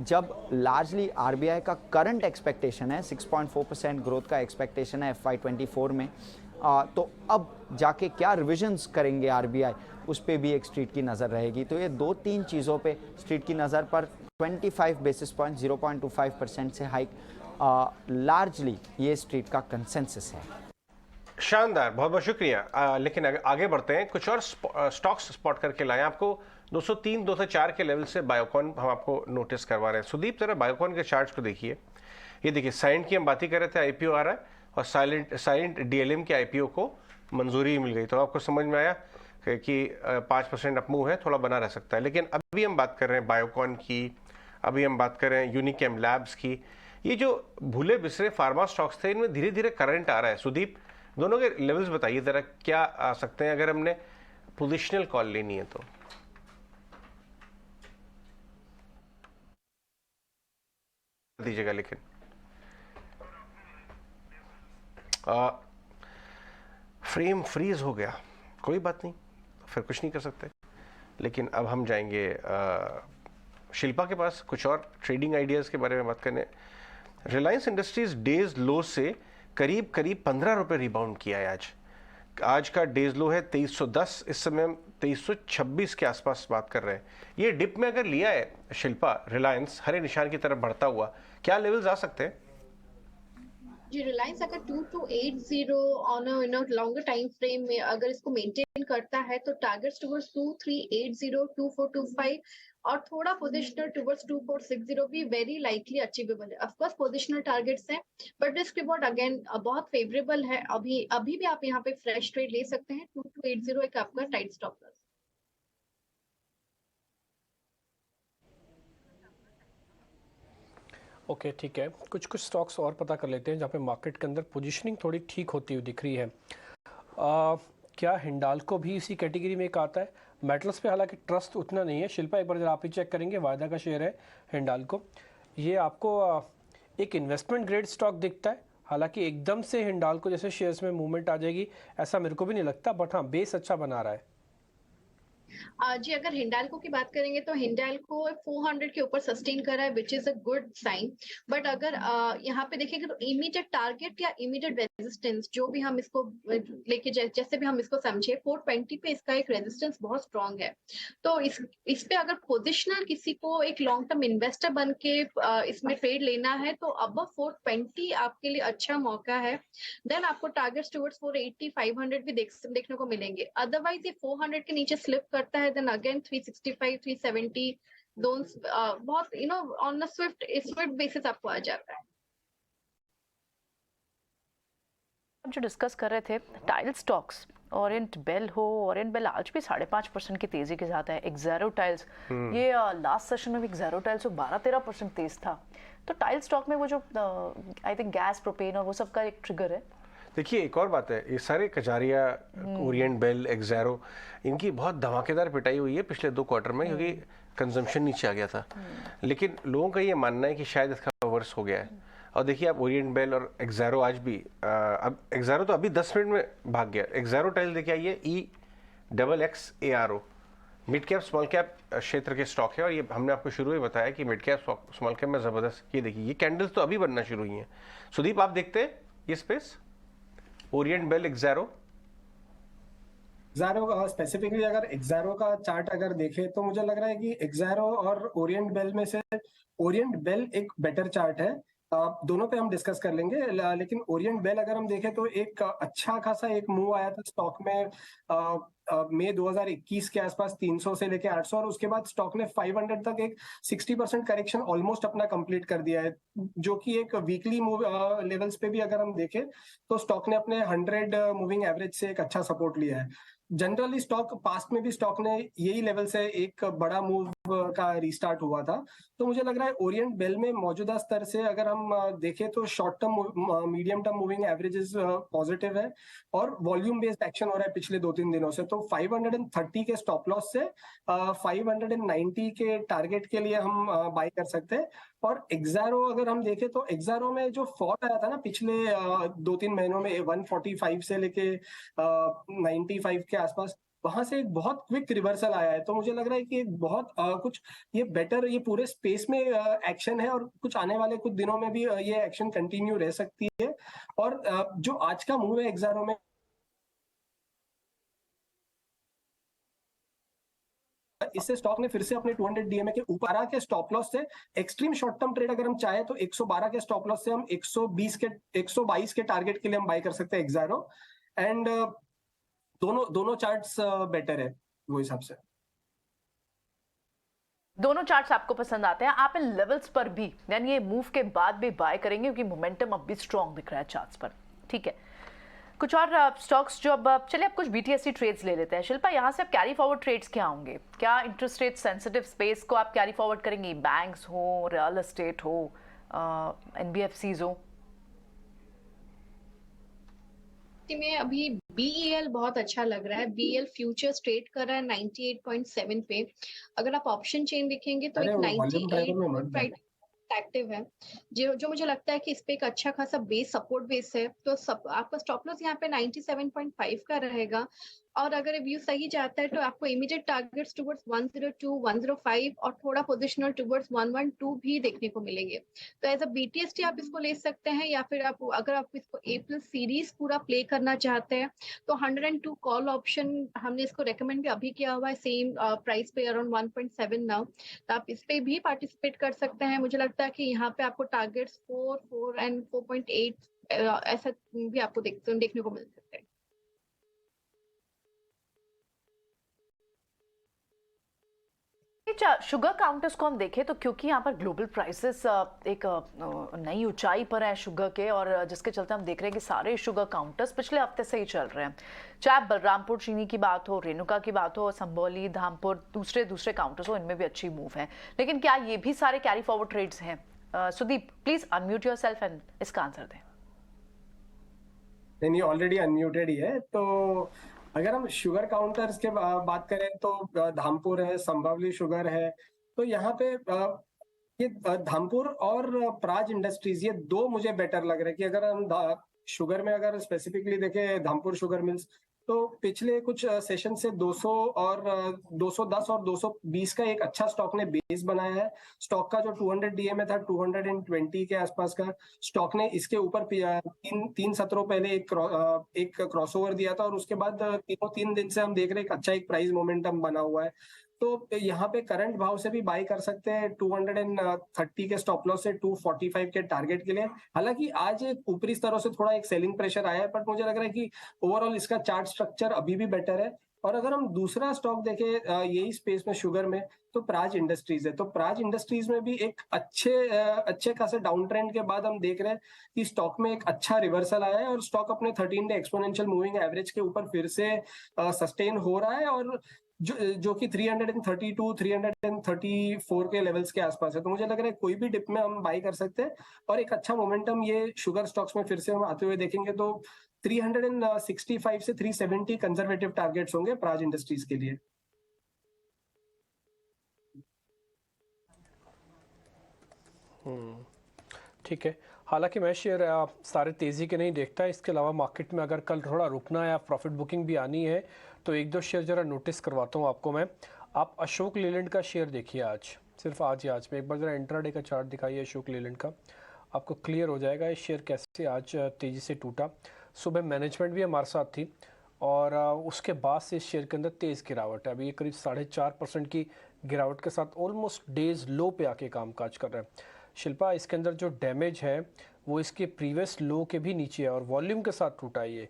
जब लार्जली आरबीआई का करंट एक्सपेक्टेशन है 6.4% ग्रोथ का एक्सपेक्टेशन है FY24 में, तो अब जाके क्या रिविजन्स करेंगे आरबीआई, उस पे भी एक स्ट्रीट की नज़र रहेगी। तो ये 2-3 चीज़ों पे स्ट्रीट की नज़र पर 25 बेसिस पॉइंट 0.25% से हाइक लार्जली ये स्ट्रीट का कंसेंसस है। शानदार, बहुत बहुत शुक्रिया। लेकिन आगे बढ़ते हैं, कुछ और स्टॉक्स स्पॉट करके लाए आपको। 203 204 के लेवल से बायोकॉन हम आपको नोटिस करवा रहे हैं। सुदीप, जरा बायोकॉन के चार्ट्स को देखिए। ये देखिए, साइलेंट की हम बात ही कर रहे थे, आईपीओ आ रहा है, और साइलेंट डीएलएम के आईपीओ को मंजूरी मिल गई। तो आपको समझ में आया कि 5% अपमूव है, थोड़ा बना रह सकता है। लेकिन अभी हम बात कर रहे हैं बायोकॉन की, अभी हम बात कर रहे हैं यूनिकेम लैब्स की। ये जो भूले बिसरे फार्मा स्टॉक्स थे, इनमें धीरे धीरे करंट आ रहा है। सुदीप, दोनों के लेवल्स बताइए जरा, क्या आ सकते हैं अगर हमने पोजिशनल कॉल लेनी है तो? दीजिएगा, लेकिन फ्रेम फ्रीज हो गया, कोई बात नहीं, फिर कुछ नहीं कर सकते। लेकिन अब हम जाएंगे शिल्पा के पास कुछ और ट्रेडिंग आइडियाज़ के बारे में बात करने। रिलायंस इंडस्ट्रीज डेज लो से करीब 15 रुपये रिबाउंड किया है आज का डेज लो है 2310, इस समय हम 2326 के आसपास बात कर रहे हैं। ये डिप में अगर लिया है शिल्पा रिलायंस हरे निशान की तरफ बढ़ता हुआ, क्या लेवल्स आ सकते हैं? जी, रिलायंस अगर 2280 ऑन लॉन्गर टाइम फ्रेम में अगर इसको मेंटेन करता है तो टारगेट्स टुवर्ड्स 2380, 2425 और थोड़ा पोजिशनल टुवर्ड्स 2460 भी वेरी लाइकली अचीवेबल है। ऑफ कोर्स पोजिशनल टारगेट्स हैं, बट रिस्क रिवॉर्ड अगेन बहुत फेवरेबल है। अभी भी आप यहाँ पे फ्रेश ट्रेड ले सकते हैं। 2280 एक आपका टाइट स्टॉप लॉस। ओके, ठीक है। कुछ स्टॉक्स और पता कर लेते हैं जहाँ पे मार्केट के अंदर पोजीशनिंग थोड़ी ठीक होती हुई दिख रही है। क्या हिंडाल्को भी इसी कैटेगरी में एक आता है? मेटल्स पे हालांकि ट्रस्ट उतना नहीं है। शिल्पा, एक बार जरा आप ही चेक करेंगे, वायदा का शेयर है हिंडाल्को। ये आपको एक इन्वेस्टमेंट ग्रेड स्टॉक दिखता है। हालांकि एकदम से हिंडाल्को जैसे शेयर्स में मूवमेंट आ जाएगी ऐसा मेरे को भी नहीं लगता, बट हाँ, बेस अच्छा बना रहा है। जी, अगर हिंडाल्को की बात करेंगे तो हिंडाल्को 400 के ऊपर सस्टेन कर रहा है, which is a good sign. But अगर यहाँ पे देखेंगे तो इमीडिएट टारगेट या इमीडिएट रेजिस्टेंस जो भी हम इसको लेके जैसे भी हम इसको समझे, 420 पे इसका एक रेजिस्टेंस बहुत स्ट्रांग है। तो इस पे अगर पोजिशनल किसी को एक लॉन्ग टर्म इन्वेस्टर बन के इसमें ट्रेड लेना है तो अब 420 आपके लिए अच्छा मौका है। देन आपको टारगेट्स टुवर्ड्स 480, 500 भी देखने को मिलेंगे। अदरवाइज ये 400 के नीचे स्लिप करता है, देन अगेन 365, 370 दोनों बहुत ऑन स्विफ्ट बेसिस आपको आ जाता है। हम जो डिस्कस कर रहे थे टाइल स्टॉक्स, ओरिएंट बेल आज भी 5.5% की तेजी के साथ है। एक्सेरो टाइल्स, ये लास्ट सेशन में भी एक्सेरो टाइल्स 12-13% तेज था। तो टाइल स्टॉक में वो जो आई थिंक गैस, प्रोपेन और वो सब का एक ट्रिगर है। देखिए, एक और बात है, ये सारे कजारिया, ओरिएंट बेल, एक्सेरो, इनकी बहुत धमाकेदार पिटाई हुई है पिछले 2 क्वार्टर में, क्योंकि कंजम्पशन नीचे आ गया था। लेकिन लोगों का ये मानना है कि शायद इसका वर्स हो गया है। और देखिए आप, ओरिएंट बेल और एक्सेरो आज भी, अब एक्सेरो तो अभी 10 मिनट में भाग गया। एक्सेरो टाइल देखिए आइए, EXXARO, mid cap small cap क्षेत्र के स्टॉक है। और ये हमने आपको शुरू में बताया कि मिड कैप स्मॉल कैप में ज़बरदस्त, ये देखिए ये कैंडल्स तो अभी बनना शुरू हुई हैं। सुदीप, आप देखते हैं ये space, Orient Bell, Exxaro? Exxaro specifically अगर एक्सारो का चार्ट अगर देखें तो मुझे लग रहा है कि एक्सारो और ओरिएंट बेल में से ओरिएंट बेल एक बेटर चार्ट है। दोनों पे हम डिस्कस कर लेंगे, लेकिन ओरिएंट बेल अगर हम देखें तो एक अच्छा खासा एक मूव आया था स्टॉक में मई 2021 के आसपास 300 से लेके 800, और उसके बाद स्टॉक ने 500 तक एक 60% करेक्शन ऑलमोस्ट अपना कंप्लीट कर दिया है, जो कि एक वीकली मूव लेवल्स पे भी अगर हम देखें तो स्टॉक ने अपने 100 मूविंग एवरेज से एक अच्छा सपोर्ट लिया है। जनरली स्टॉक पास्ट में भी स्टॉक ने यही लेवल से एक बड़ा मूव का रिस्टार्ट हुआ था, तो मुझे लग रहा है ओरिएंट बेल में मौजूदा स्तर से अगर हम देखें तो short term medium term moving averages positive है और वॉल्यूम बेस्ड एक्शन हो रहा है पिछले 2-3 दिनों से। तो 530 के स्टॉप लॉस से 590 के टारगेट के लिए हम बाय कर सकते हैं। और एक्सारो अगर हम देखें तो एक्सारो में जो फॉल आया था ना पिछले 2-3 महीनों में 145 से लेके 95 के आसपास, वहां से एक बहुत क्विक रिवर्सल आया है। तो मुझे लग रहा है कि एक बहुत कुछ ये बेटर ये पूरे स्पेस में एक्शन है, और कुछ आने वाले कुछ दिनों में भी ये एक्शन कंटिन्यू रह सकती है। और जो आज का मूव है एक्सारो में, इससे स्टॉक ने फिर से अपने 200 डीएमए के ऊपर आके स्टॉप लॉस से एक्सट्रीम शॉर्ट टर्म ट्रेड अगर हम चाहे तो 112 के स्टॉप लॉस से हम 122 के टारगेट के लिए हम बाय कर सकते हैं एक्सारो। एंड दोनों चार्ट्स बेटर है वो हिसाब से। दोनों चार्ट्स आपको पसंद आते हैं, आप इन लेवल्स पर भी यानी ये मूव के बाद भी बाय करेंगे क्योंकि मोमेंटम अब भी स्ट्रॉन्ग दिख रहा है चार्ट्स पर। ठीक है, कुछ और स्टॉक्स जो अब चलिए अब कुछ बीटीएससी ट्रेड्स ले लेते हैं। शिल्पा, यहाँ से अब कैरी फॉरवर्ड ट्रेड्स क्या होंगे? क्या इंटरेस्ट रेट सेंसिटिव स्पेस को आप कैरी फॉरवर्ड करेंगे? बैंक्स हो, रियल एस्टेट हो, एनबीएफसीज हो? में अभी बीईएल बहुत अच्छा लग रहा है। बीईएल फ्यूचर्स ट्रेड कर रहा है 98.7 पे। अगर आप ऑप्शन चेन देखेंगे तो एक 98 एक्टिव है, जो मुझे लगता है कि इस पे एक अच्छा खासा बेस सपोर्ट बेस है। तो आपका स्टॉप लॉस यहाँ पे 97.5 का रहेगा। और अगर व्यू सही जाता है तो आपको इमीडिएट टारगेट्स टुवर्ड्स 102, 105 और थोड़ा पोजिशनल टुवर्ड्स 112 भी देखने को मिलेंगे। तो एज अ बीटीएसटी आप इसको ले सकते हैं, या फिर आप अगर आप इसको A+ सीरीज पूरा प्ले करना चाहते हैं तो 102 कॉल ऑप्शन हमने इसको रेकमेंड भी अभी किया हुआ है, सेम प्राइस पे अराउंड 1.7 नाउ। तो आप इस पे भी पार्टिसिपेट कर सकते हैं। मुझे लगता है कि यहाँ पे आपको टारगेट्स 4 एंड 4.8 ऐसा भी आपको देखने को मिल सकता है। शुगर काउंटर्स को हम देखें तो क्योंकि यहाँ पर ग्लोबल प्राइसेस एक नई ऊंचाई पर है शुगर के, और जिसके चलते हम देख रहे हैं कि सारे शुगर काउंटर्स पिछले हफ्ते से ही चल रहे हैं। चाहे बलरामपुर चीनी की बात हो, रेणुका की बात हो, संबौली, धामपुर, दूसरे काउंटर्स हो, इनमें भी अच्छी मूव है। लेकिन क्या ये भी सारे कैरी फॉरवर्ड ट्रेड्स हैं? Sudeep, please unmute yourself and इसका आंसर दें। नहीं, ऑलरेडी अनम्यूटेड ही है। तो अगर हम शुगर काउंटर्स के बात करें तो धामपुर है, संभावली शुगर है। तो यहाँ पे ये धामपुर और प्राज इंडस्ट्रीज, ये दो मुझे बेटर लग रहे हैं कि अगर हम शुगर में अगर स्पेसिफिकली देखें धामपुर शुगर मिल्स, तो पिछले कुछ सेशन से 200 और 210 और 220 का एक अच्छा स्टॉक ने बेस बनाया है। स्टॉक का जो 200 डीएमए था 220 के आसपास का, स्टॉक ने इसके ऊपर तीन सत्रों पहले एक क्रॉसओवर दिया था, और उसके बाद तीन दिन से हम देख रहे हैं एक अच्छा एक प्राइस मोमेंटम बना हुआ है। तो यहाँ पे करंट भाव से भी बाय कर सकते हैं 230 के स्टॉप लॉस से 245 के टारगेट के लिए। हालांकि आज एक ऊपरी स्तरों से थोड़ा एक सेलिंग प्रेशर आया है, बट मुझे लग रहा है कि ओवरऑल इसका चार्ट स्ट्रक्चर अभी भी बेटर है। और अगर हम दूसरा स्टॉक देखें यही स्पेस में शुगर में, तो प्राज इंडस्ट्रीज है। तो प्राज इंडस्ट्रीज में भी एक अच्छे खासे डाउन ट्रेंड के बाद हम देख रहे हैं कि स्टॉक में एक अच्छा रिवर्सल आया है, और स्टॉक अपने 13 डे एक्सपोनेंशियल मूविंग एवरेज के ऊपर फिर से सस्टेन हो रहा है, और जो कि 332, 334 के लेवल्स के आसपास है। तो मुझे लग रहा है कोई भी डिप में हम बाई कर सकते हैं, और एक अच्छा मोमेंटम ये शुगर स्टॉक्स में फिर से हम आते हुए देखेंगे। तो 365 से 370 कंजर्वेटिव टारगेट्स होंगे प्राज इंडस्ट्रीज के लिए। ठीक है, हालांकि मैं शेयर सारे तेज़ी के नहीं देखता। इसके अलावा मार्केट में अगर कल थोड़ा रुकना है या प्रॉफिट बुकिंग भी आनी है तो एक दो शेयर ज़रा नोटिस करवाता हूँ आपको मैं। आप अशोक लीलैंड का शेयर देखिए, आज सिर्फ आज में एक बार ज़रा इंट्राडे का चार्ट दिखाइए अशोक लीलैंड का, आपको क्लियर हो जाएगा ये शेयर कैसे आज तेज़ी से टूटा। सुबह मैनेजमेंट भी हमारे साथ थी और उसके बाद से इस शेयर के अंदर तेज़ गिरावट है। अभी ये करीब 4.5% की गिरावट के साथ ऑलमोस्ट डेज लो पे आके कामकाज कर रहा है। शिल्पा, इसके अंदर जो डैमेज है वो इसके प्रीवियस लो के भी नीचे है और वॉल्यूम के साथ टूटा है ये।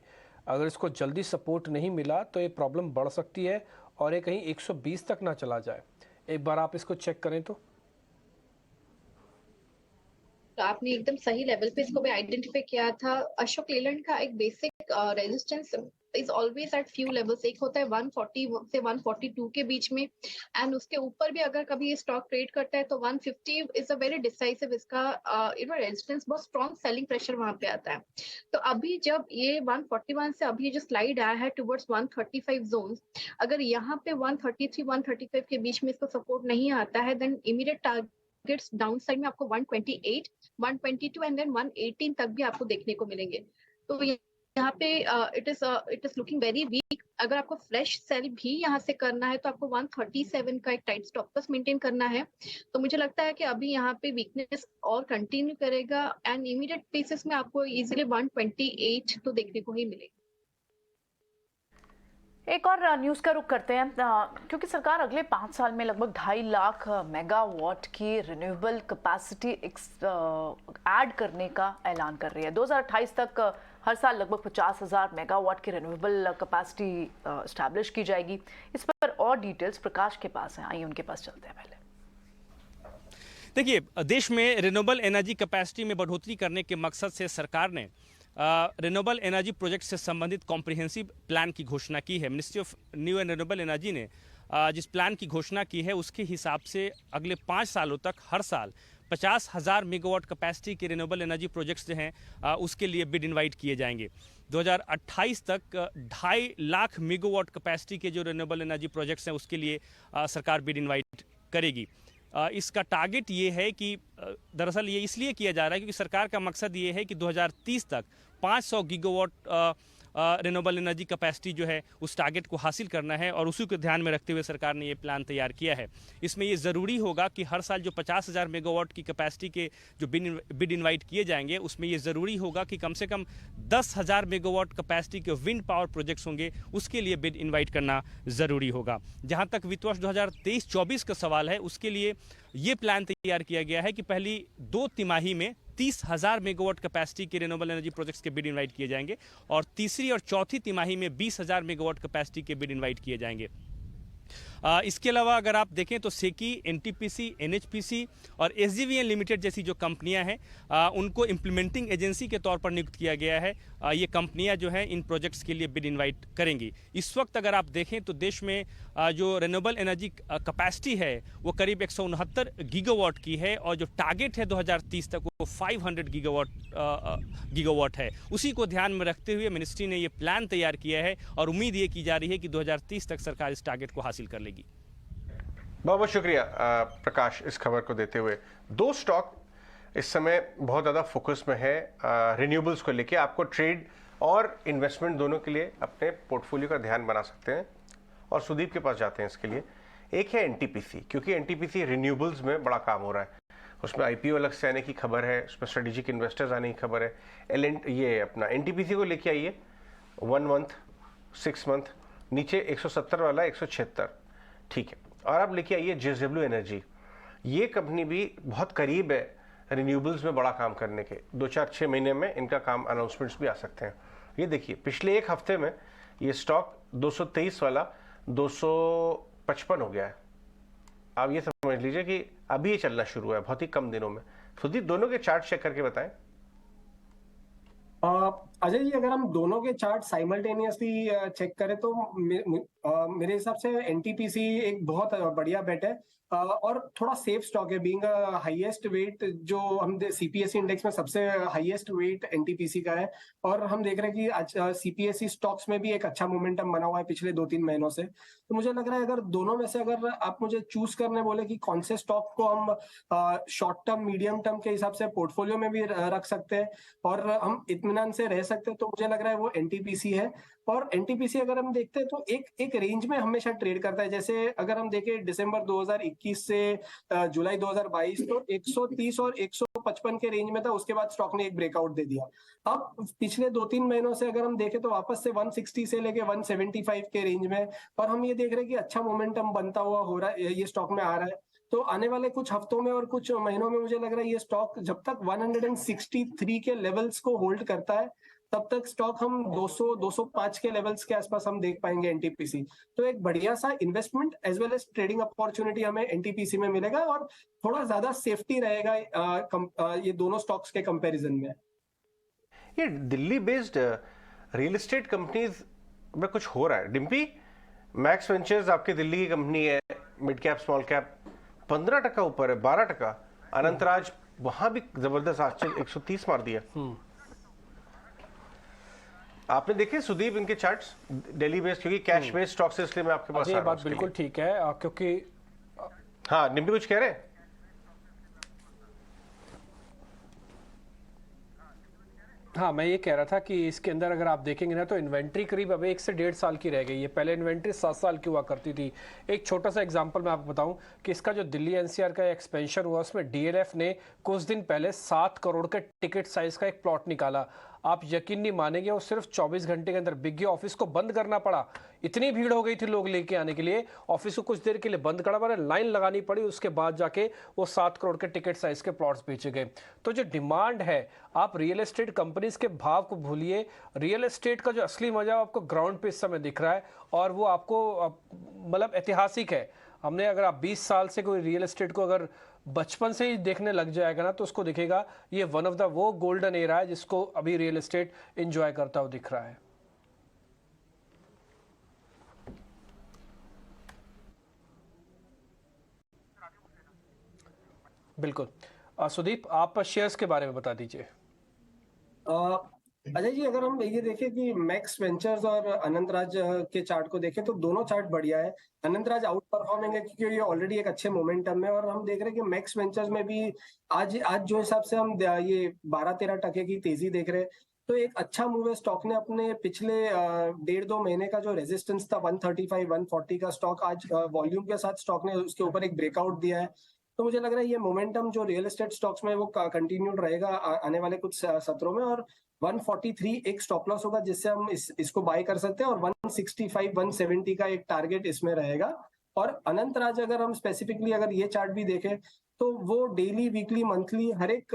अगर इसको जल्दी सपोर्ट नहीं मिला तो ये प्रॉब्लम बढ़ सकती है और ये कहीं 120 तक ना चला जाए। एक बार आप इसको चेक करें तो आपने एकदम सही लेवल पे इसको भी आइडेंटिफाई किया था। अशोक लेलैंड का एक basic resistance is always at few levels. एक होता है 140 से 142 के बीच में, एंड उसके ऊपर भी अगर कभी ये स्टॉक ट्रेड करता है तो 150 इज अ वेरी डिसाइसिव, इसका रेजिस्टेंस बहुत स्ट्रॉन्ग सेलिंग प्रेशर वहां पे आता है। तो अभी जब ये 141 से अभी जो स्लाइड आया है टुवर्ड्स 135 जोन, अगर यहाँ पे 133 135 के बीच में इसको सपोर्ट नहीं आता है, then immediate targets downside में आपको 128, 122 एंड देन 118 तक भी आपको देखने को मिलेंगे। तो यहाँ पे it is looking very weak. अगर आपको फ्रेश सेल भी यहाँ से करना है तो आपको 137 का एक टाइट स्टॉप लॉस मेंटेन करना है। तो मुझे लगता है कि अभी यहाँ पे वीकनेस और कंटिन्यू करेगा एंड इमीडिएट बेसिस में आपको इजीली 128 तो देखने को ही मिलेगा। एक और न्यूज़ का रुख करते हैं, क्योंकि सरकार अगले 5 साल में लगभग 2.5 लाख मेगावाट की रिन्यूएबल कैपेसिटी ऐड करने का ऐलान कर रही है। 2028 तक हर साल लगभग 50,000 मेगावाट की रिन्यूएबल कैपेसिटी एस्टैब्लिश की जाएगी। इस पर और डिटेल्स प्रकाश के पास हैं, आइए उनके पास चलते हैं। पहले देखिए, देश में रिन्यूएबल एनर्जी कैपेसिटी में बढ़ोतरी करने के मकसद से सरकार ने रिन्यूएबल एनर्जी प्रोजेक्ट से संबंधित कॉम्प्रिहेंसिव प्लान की घोषणा की है। Ministry of new and renewable energy ने जिस प्लान की घोषणा की है उसके हिसाब से अगले 5 सालों तक हर साल 50,000 मेगावाट कैपेसिटी के रिन्यूएबल एनर्जी प्रोजेक्ट्स जो हैं उसके लिए बिड इनवाइट किए जाएंगे। 2028 तक 2.5 लाख मेगावाट कैपेसिटी के जो रिन्यूएबल एनर्जी प्रोजेक्ट्स हैं उसके लिए सरकार बिड इनवाइट करेगी। इसका टारगेट ये है कि दरअसल ये इसलिए किया जा रहा है क्योंकि सरकार का मकसद ये है कि 2030 तक 500 गीगावाट रिन्यूएबल एनर्जी कैपेसिटी जो है उस टारगेट को हासिल करना है और उसी को ध्यान में रखते हुए सरकार ने ये प्लान तैयार किया है। इसमें ये ज़रूरी होगा कि हर साल जो 50,000 मेगावाट की कैपेसिटी के जो बिड इनवाइट किए जाएंगे उसमें ये ज़रूरी होगा कि कम से कम 10,000 मेगावाट कैपेसिटी के विंड पावर प्रोजेक्ट्स होंगे, उसके लिए बिड इन्वाइट करना ज़रूरी होगा। जहाँ तक वित्त वर्ष 2023-24 का सवाल है उसके लिए ये प्लान तैयार किया गया है कि पहली 2 तिमाही में 30,000 मेगावाट कैपेसिटी के रिन्यूएबल एनर्जी प्रोजेक्ट्स के बिड इनवाइट किए जाएंगे और तीसरी और चौथी तिमाही में 20,000 मेगावाट कैपेसिटी के बिड इनवाइट किए जाएंगे। इसके अलावा अगर आप देखें तो सेकी, एनटीपीसी, एनएचपीसी और एसजेवीएन लिमिटेड जैसी जो कंपनियां हैं उनको इम्प्लीमेंटिंग एजेंसी के तौर पर नियुक्त किया गया है। ये कंपनियां जो हैं इन प्रोजेक्ट्स के लिए बिड इनवाइट करेंगी। इस वक्त अगर आप देखें तो देश में जो रिन्यूएबल एनर्जी कैपेसिटी है वो करीब 169 गीगावाट की है और जो टारगेट है 2030 तक वो 500 गीगावाट है। उसी को ध्यान में रखते हुए मिनिस्ट्री ने ये प्लान तैयार किया है और उम्मीद ये की जा रही है कि 2030 तक सरकार इस टारगेट को हासिल कर लेगी। बहुत बहुत शुक्रिया प्रकाश इस खबर को देते हुए। 2 स्टॉक इस समय बहुत ज़्यादा फोकस में है रिन्यूएबल्स को लेके। आपको ट्रेड और इन्वेस्टमेंट दोनों के लिए अपने पोर्टफोलियो का ध्यान बना सकते हैं और सुदीप के पास जाते हैं इसके लिए। एक है एनटीपीसी, क्योंकि एनटीपीसी रिन्यूएबल्स में बड़ा काम हो रहा है। उसमें आईपीओ अलग से आने की खबर है, उसमें स्ट्रेटेजिक इन्वेस्टर्स आने की खबर है। ये अपना एनटीपीसी को लेके आइए 1 मंथ, 6 मंथ, नीचे 170 वाला 176, ठीक है। और आप लेके आइए जेएसडब्ल्यू एनर्जी। ये कंपनी भी बहुत करीब है रिन्यूएबल्स में बड़ा काम करने के। 2-4-6 महीने में इनका काम अनाउंसमेंट्स भी आ सकते हैं। ये देखिए पिछले 1 हफ्ते में ये स्टॉक 223 वाला 255 हो गया है। आप ये समझ लीजिए कि अभी ये चलना शुरू हुआ है बहुत ही कम दिनों में। सुदीप, दोनों के चार्ट चेक करके बताएं। अजय जी, अगर हम दोनों के चार्ट साइमल्टेनियसली चेक करें तो मेरे हिसाब से एनटीपीसी एक बहुत बढ़िया बेट है और थोड़ा सेफ स्टॉक है। बीइंग हाईएस्ट वेट जो हम सीपीएसई इंडेक्स में सबसे हाईएस्ट वेट एनटीपीसी का है और हम देख रहे हैं कि सीपीएसई स्टॉक्स में भी एक अच्छा मोमेंटम बना हुआ है पिछले 2-3 महीनों से। तो मुझे लग रहा है अगर दोनों में से अगर आप मुझे चूज करने बोले कि कौन से स्टॉक को हम शॉर्ट टर्म, मीडियम टर्म के हिसाब से पोर्टफोलियो में भी रख सकते हैं और हम इत्मीनान से रह सकते सकते हैं तो मुझे लग रहा है वो एनटीपीसी है। और एनटीपीसी अगर हम देखते हैं तो एक रेंज में हमेशा ट्रेड करता है। जैसे अगर हम देखें दिसंबर 2021 से जुलाई 2022 तो 130 और 155 के रेंज में था, उसके बाद स्टॉक ने एक ब्रेकआउट दे दिया। अब पिछले 2-3 महीनों से अगर हम देखें तो वापस से 160 से लेके 175 के रेंज में, और हम ये देख रहे हैं कि अच्छा मोमेंटम बनता हुआ हो रहा है, ये स्टॉक में आ रहा है। तो आने वाले कुछ हफ्तों में और कुछ महीनों में मुझे लग रहा है ये स्टॉक जब तक 163 के लेवल्स को होल्ड करता है तब तक स्टॉक हम 200-205 के लेवल्स के आसपास हम देख पाएंगे एनटीपीसी। तो एक बढ़िया सा investment as well as trading opportunity हमें एनटीपीसी में मिलेगा, और थोड़ा ज्यादा सेफ्टी रहेगा ये दोनों स्टॉक्स के कंपैरिजन में। ये Delhi based real estate companies में कुछ हो रहा है। डिम्पी, मैक्स वेंचर्स आपकी दिल्ली की कंपनी है, मिड कैप स्मॉल कैप 15% ऊपर है, 12%। अनंतराज वहां भी जबरदस्त आज 130 मार दिया। आपने देखे सुदीप इनके चार्ट्स डेली बेस्ड, क्योंकि कैश बेस्ड स्टॉक से, इसलिए मैं आपके पास ये बात बिल्कुल ठीक है, क्योंकि हाँ डिम्पी कुछ कह रहे हैं? हाँ, मैं ये कह रहा था कि इसके अंदर अगर आप देखेंगे ना तो इन्वेंट्री करीब अब 1 से 1.5 साल की रह गई है। पहले इन्वेंट्री 7 साल की हुआ करती थी। एक छोटा सा एग्जांपल मैं आपको बताऊं कि इसका जो दिल्ली एनसीआर का एक्सपेंशन हुआ उसमें डीएलएफ ने कुछ दिन पहले 7 करोड़ के टिकट साइज का एक प्लॉट निकाला। आप यकीन नहीं मानेंगे, वो सिर्फ 24 घंटे के अंदर बिक गया। ऑफिस को बंद करना पड़ा, इतनी भीड़ हो गई थी लोग लेके आने के लिए। ऑफिस को कुछ देर के लिए बंद करना पड़ा, लाइन लगानी पड़ी, उसके बाद जाके वो 7 करोड़ के टिकट साइज के प्लॉट्स बेचे गए। तो जो डिमांड है, आप रियल एस्टेट कंपनीज के भाव को भूलिए, रियल एस्टेट का जो असली मजा आपको ग्राउंड पे इस समय दिख रहा है, और वो आपको मतलब ऐतिहासिक है। हमने अगर आप 20 साल से कोई रियल एस्टेट को अगर बचपन से ही देखने लग जाएगा ना तो उसको दिखेगा ये वन ऑफ द वो गोल्डन एरा है जिसको अभी रियल एस्टेट एंजॉय करता हुआ दिख रहा है। बिल्कुल। सुदीप, आप शेयर्स के बारे में बता दीजिए। अजय जी, अगर हम ये देखें कि मैक्स वेंचर्स और अनंतराज के चार्ट को देखें तो दोनों चार्ट बढ़िया है। अनंतराज आउट परफॉर्मिंग है क्योंकि ये ऑलरेडी एक अच्छे मोमेंटम में, और हम देख रहे हैं कि मैक्स वेंचर्स में भी आज जो हिसाब से हम ये 12-13% की तेजी देख रहे हैं, तो एक अच्छा मूव है। स्टॉक ने अपने पिछले 1.5-2 महीने का जो रेजिस्टेंस था 135-140 का, स्टॉक आज वॉल्यूम के साथ स्टॉक ने उसके ऊपर एक ब्रेकआउट दिया है। तो मुझे लग रहा है ये मोमेंटम जो रियल एस्टेट स्टॉक्स में वो कंटिन्यूड रहेगा आने वाले कुछ सत्रों में, और 143 एक स्टॉप लॉस होगा जिससे हम इसको बाय कर सकते हैं, और 165-170 का एक टारगेट इसमें रहेगा। और अनंतराज अगर हम स्पेसिफिकली अगर ये चार्ट भी देखें तो वो डेली, वीकली, मंथली हर एक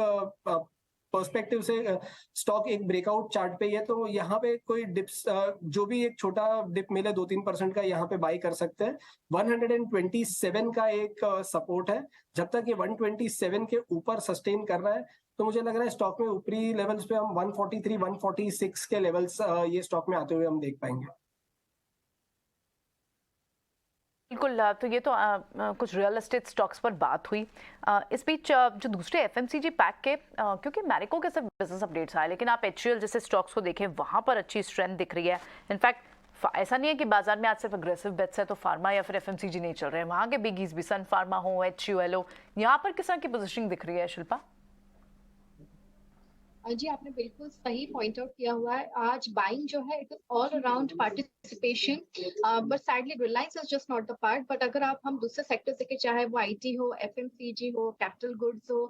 पर्सपेक्टिव से स्टॉक एक ब्रेकआउट चार्ट पे है। तो यहाँ पे कोई डिप्स, जो भी एक छोटा डिप मिले 2-3% का, यहाँ पे बाय कर सकते हैं। 127 का एक सपोर्ट है, जब तक ये 127 के ऊपर सस्टेन कर रहा है तो मुझे लग रहा है स्टॉक में ऊपरी लेवल्स पे हम 143-146 के लेवल्स ये स्टॉक में आते हुए हम देख पाएंगे। बिल्कुल। तो ये तो कुछ रियल एस्टेट स्टॉक्स पर बात हुई। इस बीच जो दूसरे एफएमसीजी पैक के, क्योंकि मैरिको के सिर्फ बिजनेस अपडेट्स आए, लेकिन आप एचयूएल जैसे स्टॉक्स को देखें वहां पर अच्छी स्ट्रेंथ दिख रही है। इनफैक्ट ऐसा नहीं है कि बाजार में आज सिर्फ अग्रेसिव बेट्स है तो फार्मा या फिर एफएमसीजी नहीं चल रहे हैं, वहां के बिगीज भी, सन फार्मा हो, एचयूएल हो, यहाँ पर किस तरह की पोजिशनिंग दिख रही है शिल्पा? जी, आपने बिल्कुल सही पॉइंट आउट किया हुआ है। आज बाइंग जो है it is all around participation, but sadly Reliance is just not the part. But अगर आप हम दूसरे सेक्टर से, चाहे वो आईटी हो, एफएमसीजी हो, कैपिटल गुड्स हो,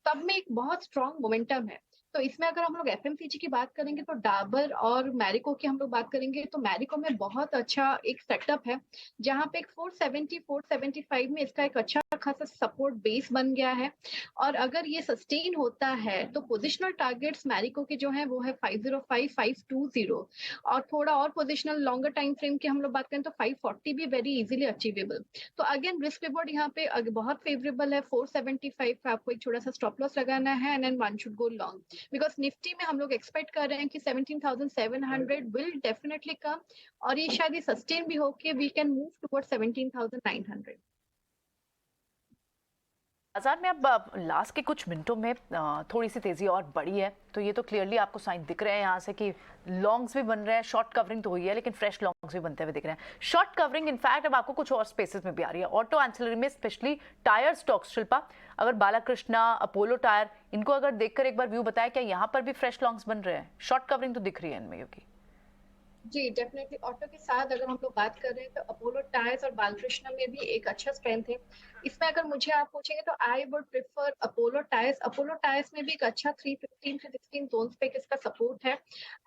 तब में एक बहुत स्ट्रॉन्ग मोमेंटम है। तो इसमें अगर हम लोग एफएमसीजी की बात करेंगे तो डाबर और मैरिको की हम लोग बात करेंगे तो मैरिको में बहुत अच्छा एक सेटअप है, जहां पे एक 470-475 में इसका एक अच्छा खासा सपोर्ट बेस बन गया है। और अगर ये सस्टेन होता है तो पोजिशनल टारगेट्स मैरिको के जो है वो है 505-520, और थोड़ा और पोजिशनल लॉन्गर टाइम फ्रेम की हम लोग बात करें तो 540 भी वेरी इजीली अचीवेबल। तो अगेन रिस्क रिवॉर्ड यहाँ पे बहुत फेवरेबल है। 475 पे आपको एक छोटा सा स्टॉप लॉस लगाना है, and then one should go long, because Nifty में हम लोग एक्सपेक्ट कर रहे हैं कि 17,700 विल डेफिनेटली कम, और ये शायद ये सस्टेन भी हो कि वी कैन मूव टुवर्ड्स 17,900। बाजार में अब लास्ट के कुछ मिनटों में थोड़ी सी तेजी और बढ़ी है, तो ये तो क्लियरली आपको साइन दिख रहे हैं यहाँ से कि लॉन्ग्स भी बन रहे हैं, शॉर्ट कवरिंग तो हुई है लेकिन फ्रेश लॉन्ग्स भी बनते हुए दिख रहे हैं। शॉर्ट कवरिंग इनफैक्ट अब आपको कुछ और स्पेसेस में भी आ रही है, ऑटो एंसिलरी में, स्पेशली टायर स्टॉक्स। शिल्पा, अगर बालाकृष्णा, अपोलो टायर, इनको अगर देखकर एक बार व्यू बताया, क्या यहाँ पर भी फ्रेश लॉन्ग्स बन रहे हैं? शॉर्ट कवरिंग तो दिख रही है इनमें क्योंकि जी डेफिनेटली ऑटो के साथ अगर हम लोग बात कर रहे हैं तो अपोलो टायर्स और बालकृष्ण में भी एक अच्छा स्ट्रेंथ है। इसमें अगर मुझे आप पूछेंगे तो I would prefer Apollo tyres. Apollo tyres में भी एक अच्छा 315 से 16 जोन्स पे इसका सपोर्ट है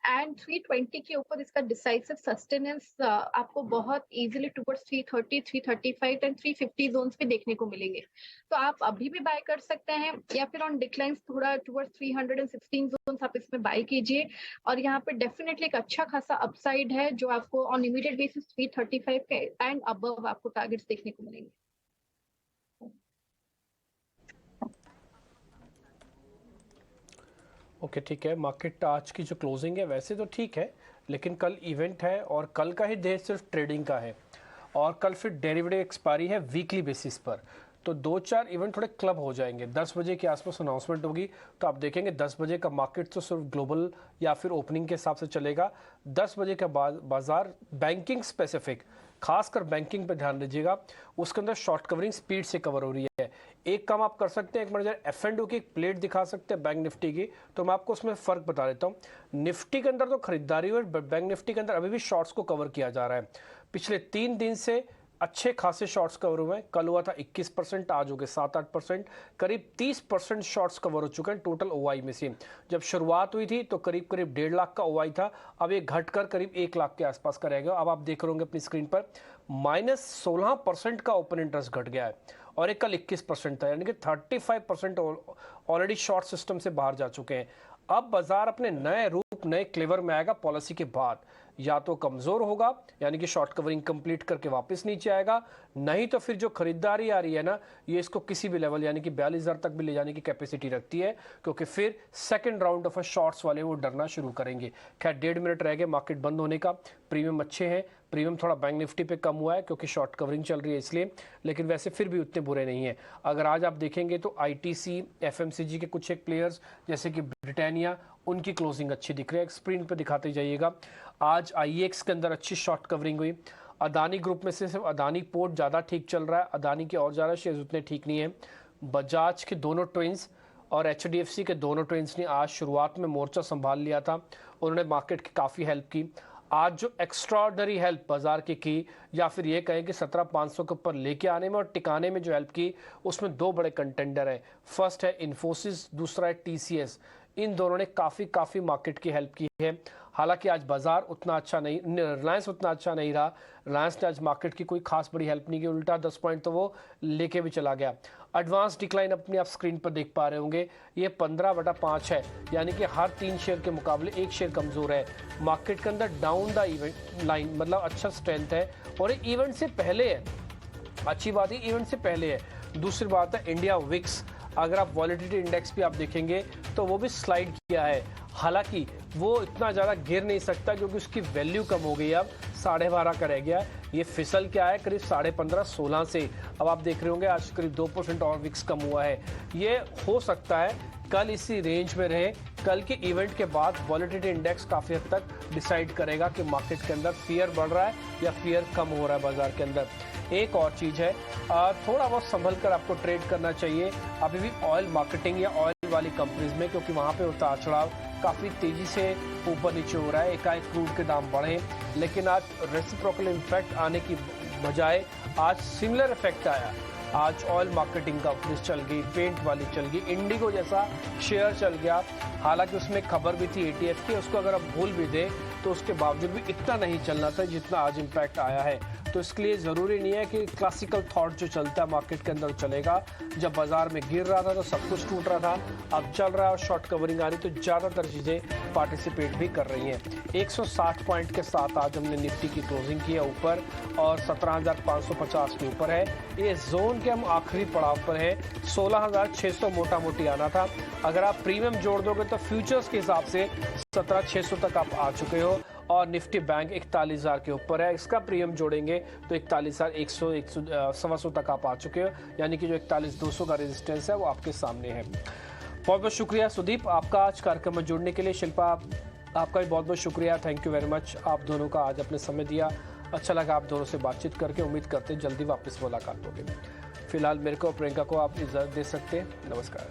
एंड 320 के ऊपर इसका डिसाइसिव सस्टेनेंस आपको बहुत इजीली टुवर्ड्स 330, 335 एंड 350 जोन्स पे देखने को मिलेंगे। तो आप अभी भी बाय कर सकते हैं या फिर ऑन डिक्लाइन थोड़ा टुवर्ड्स 316 जोन्स आप इसमें बाय कीजिए और यहाँ पे डेफिनेटली एक अच्छा खासा अपसाइड है जो आपको ऑन इमीडिएट बेसिस 335 के एंड अबव आपको टारगेट्स देखने को मिलेंगे। ओके ठीक है, मार्केट आज की जो क्लोजिंग है वैसे तो ठीक है, लेकिन कल इवेंट है और कल का ही डे सिर्फ ट्रेडिंग का है और कल फिर डेरिवेटिव एक्सपायरी है वीकली बेसिस पर, तो 2-4 इवेंट थोड़े क्लब हो जाएंगे। 10 बजे के आसपास अनाउंसमेंट होगी तो आप देखेंगे 10 बजे का मार्केट तो सिर्फ ग्लोबल या फिर ओपनिंग के हिसाब से चलेगा। 10 बजे का बाजार बैंकिंग स्पेसिफिक, खासकर बैंकिंग पे ध्यान दीजिएगा, उसके अंदर शॉर्ट कवरिंग स्पीड से कवर हो रही है। एक काम आप कर सकते हैं, एक मिनट F&O की एक प्लेट दिखा सकते हैं बैंक निफ्टी की, तो मैं आपको उसमें फ़र्क बता देता हूँ। निफ्टी के अंदर तो खरीदारी हुई, बैंक निफ्टी के अंदर अभी भी शॉर्ट्स को कवर किया जा रहा है। पिछले 3 दिन से अच्छे खासे शॉर्ट्स कवर हुए हैं। कल हुआ था 21%, आज हो गए 7-8%, करीब 30% शॉर्ट्स कवर हो चुके हैं टोटल ओआई में से। जब शुरुआत हुई थी तो करीब 1.5 लाख का ओआई था, अब ये घटकर करीब 1 लाख के आसपास का रह गया। अब आप देख रहे होंगे अपनी स्क्रीन पर -16% का ओपन इंटरेस्ट घट गया है और एक कल 21% था, यानी कि 35% ऑलरेडी शॉर्ट सिस्टम से बाहर जा चुके हैं। अब बाजार अपने नए रूप, नए क्लेवर में आएगा पॉलिसी के बाद, या तो कमजोर होगा यानी कि शॉर्ट कवरिंग कंप्लीट करके वापस नीचे आएगा, नहीं तो फिर जो खरीदारी आ रही है ना, ये इसको किसी भी लेवल यानी कि 42,000 तक भी ले जाने की कैपेसिटी रखती है, क्योंकि फिर सेकंड राउंड ऑफ शॉर्ट्स वाले वो डरना शुरू करेंगे। खैर 1.5 मिनट रह गए मार्केट बंद होने का, प्रीमियम अच्छे हैं, प्रीमियम थोड़ा बैंक निफ्टी पे कम हुआ है क्योंकि शॉर्ट कवरिंग चल रही है इसलिए, लेकिन वैसे फिर भी उतने बुरे नहीं है। अगर आज आप देखेंगे तो ITC, FMCG के कुछ एक प्लेयर्स जैसे कि ब्रिटानिया, उनकी क्लोजिंग अच्छी दिख रही है, स्क्रीन पे दिखाते जाइएगा। आज IEX के अंदर अच्छी शॉर्ट कवरिंग हुई। अदानी ग्रुप में से सिर्फ अदानी पोर्ट ज़्यादा ठीक चल रहा है, अदानी के और ज़्यादा शेयर्स उतने ठीक नहीं है। बजाज के दोनों ट्विंस और HDFC के दोनों ट्विंस ने आज शुरुआत में मोर्चा संभाल लिया था, उन्होंने मार्केट की काफ़ी हेल्प की। आज जो एक्स्ट्राऑर्डिनरी हेल्प बाजार की या फिर ये कहें कि 17,500 के ऊपर लेके आने में और टिकाने में जो हेल्प की, उसमें 2 बड़े कंटेंडर हैं। फर्स्ट है इन्फोसिस, दूसरा है TCS। इन दोनों ने काफ़ी मार्केट की हेल्प की है। हालांकि आज बाजार उतना अच्छा नहीं, रिलायंस उतना अच्छा नहीं रहा, रिलायंस ने आज मार्केट की कोई खास बड़ी हेल्प नहीं की, उल्टा 10 पॉइंट तो वो लेके भी चला गया। एडवांस डिक्लाइन अपनी आप स्क्रीन पर देख पा रहे होंगे, ये 15/5 है, यानी कि हर 3 शेयर के मुकाबले 1 शेयर कमजोर है। मार्केट के अंदर डाउन द इवेंट लाइन, मतलब अच्छा स्ट्रेंथ है और ये इवेंट से पहले है, अच्छी बात है इवेंट से पहले है। दूसरी बात है इंडिया विक्स, अगर आप वॉलेटिलिटी इंडेक्स भी आप देखेंगे तो वो भी स्लाइड किया है, हालांकि वो इतना ज़्यादा गिर नहीं सकता क्योंकि उसकी वैल्यू कम हो गई, अब 12.5 का रह गया। ये फिसल क्या है करीब 15.5-16 से, अब आप देख रहे होंगे आज करीब 2% और विक्स कम हुआ है। ये हो सकता है कल इसी रेंज में रहे, कल के इवेंट के बाद वॉलेटिलिटी इंडेक्स काफ़ी हद तक डिसाइड करेगा कि मार्केट के अंदर फियर बढ़ रहा है या फियर कम हो रहा है बाजार के अंदर। एक और चीज़ है, थोड़ा बहुत संभल कर आपको ट्रेड करना चाहिए अभी भी ऑयल मार्केटिंग या ऑयल वाली कंपनीज में, क्योंकि वहाँ पे उतार चढ़ाव काफ़ी तेज़ी से ऊपर नीचे हो रहा है। एकाएक क्रूड के दाम बढ़े, लेकिन आज रेसिप्रोकल इफेक्ट आने की बजाय आज सिमिलर इफेक्ट आया। आज ऑयल मार्केटिंग कंपनीज चल गई, पेंट वाली चल गई, इंडिगो जैसा शेयर चल गया, हालांकि उसमें खबर भी थी ATF की, उसको अगर आप भूल भी दें तो उसके बावजूद भी इतना नहीं चलना था जितना आज इम्पैक्ट आया है। तो इसके लिए ज़रूरी नहीं है कि क्लासिकल थॉट जो चलता है मार्केट के अंदर चलेगा। जब बाजार में गिर रहा था तो सब कुछ टूट रहा था, अब चल रहा है और शॉर्ट कवरिंग आ रही तो ज़्यादातर चीज़ें पार्टिसिपेट भी कर रही हैं। 160 पॉइंट के साथ आज हमने निफ्टी की क्लोजिंग की है ऊपर और 17,550 के ऊपर है। ये जोन के हम आखिरी पड़ाव पर है, 16,600 मोटा मोटी आना था। अगर आप प्रीमियम जोड़ दोगे तो फ्यूचर्स के हिसाब से 17,600 तक आप आ चुके हो और निफ्टी बैंक 41,000 के ऊपर है। इसका प्रीमियम जोड़ेंगे तो 41,100 100 तक आप आ चुके हो, यानी कि जो 41,200 का रेजिस्टेंस है वो आपके सामने है। बहुत बहुत शुक्रिया सुदीप आपका आज कार्यक्रम में जुड़ने के लिए। शिल्पा आपका भी बहुत बहुत शुक्रिया, थैंक यू वेरी मच। आप दोनों का आज अपने समय दिया, अच्छा लगा आप दोनों से बातचीत करके। उम्मीद करते हैं जल्दी वापस मुलाकात होगी। फिलहाल मेरे को और प्रियंका को आप इजाज़त दे सकते हैं। नमस्कार।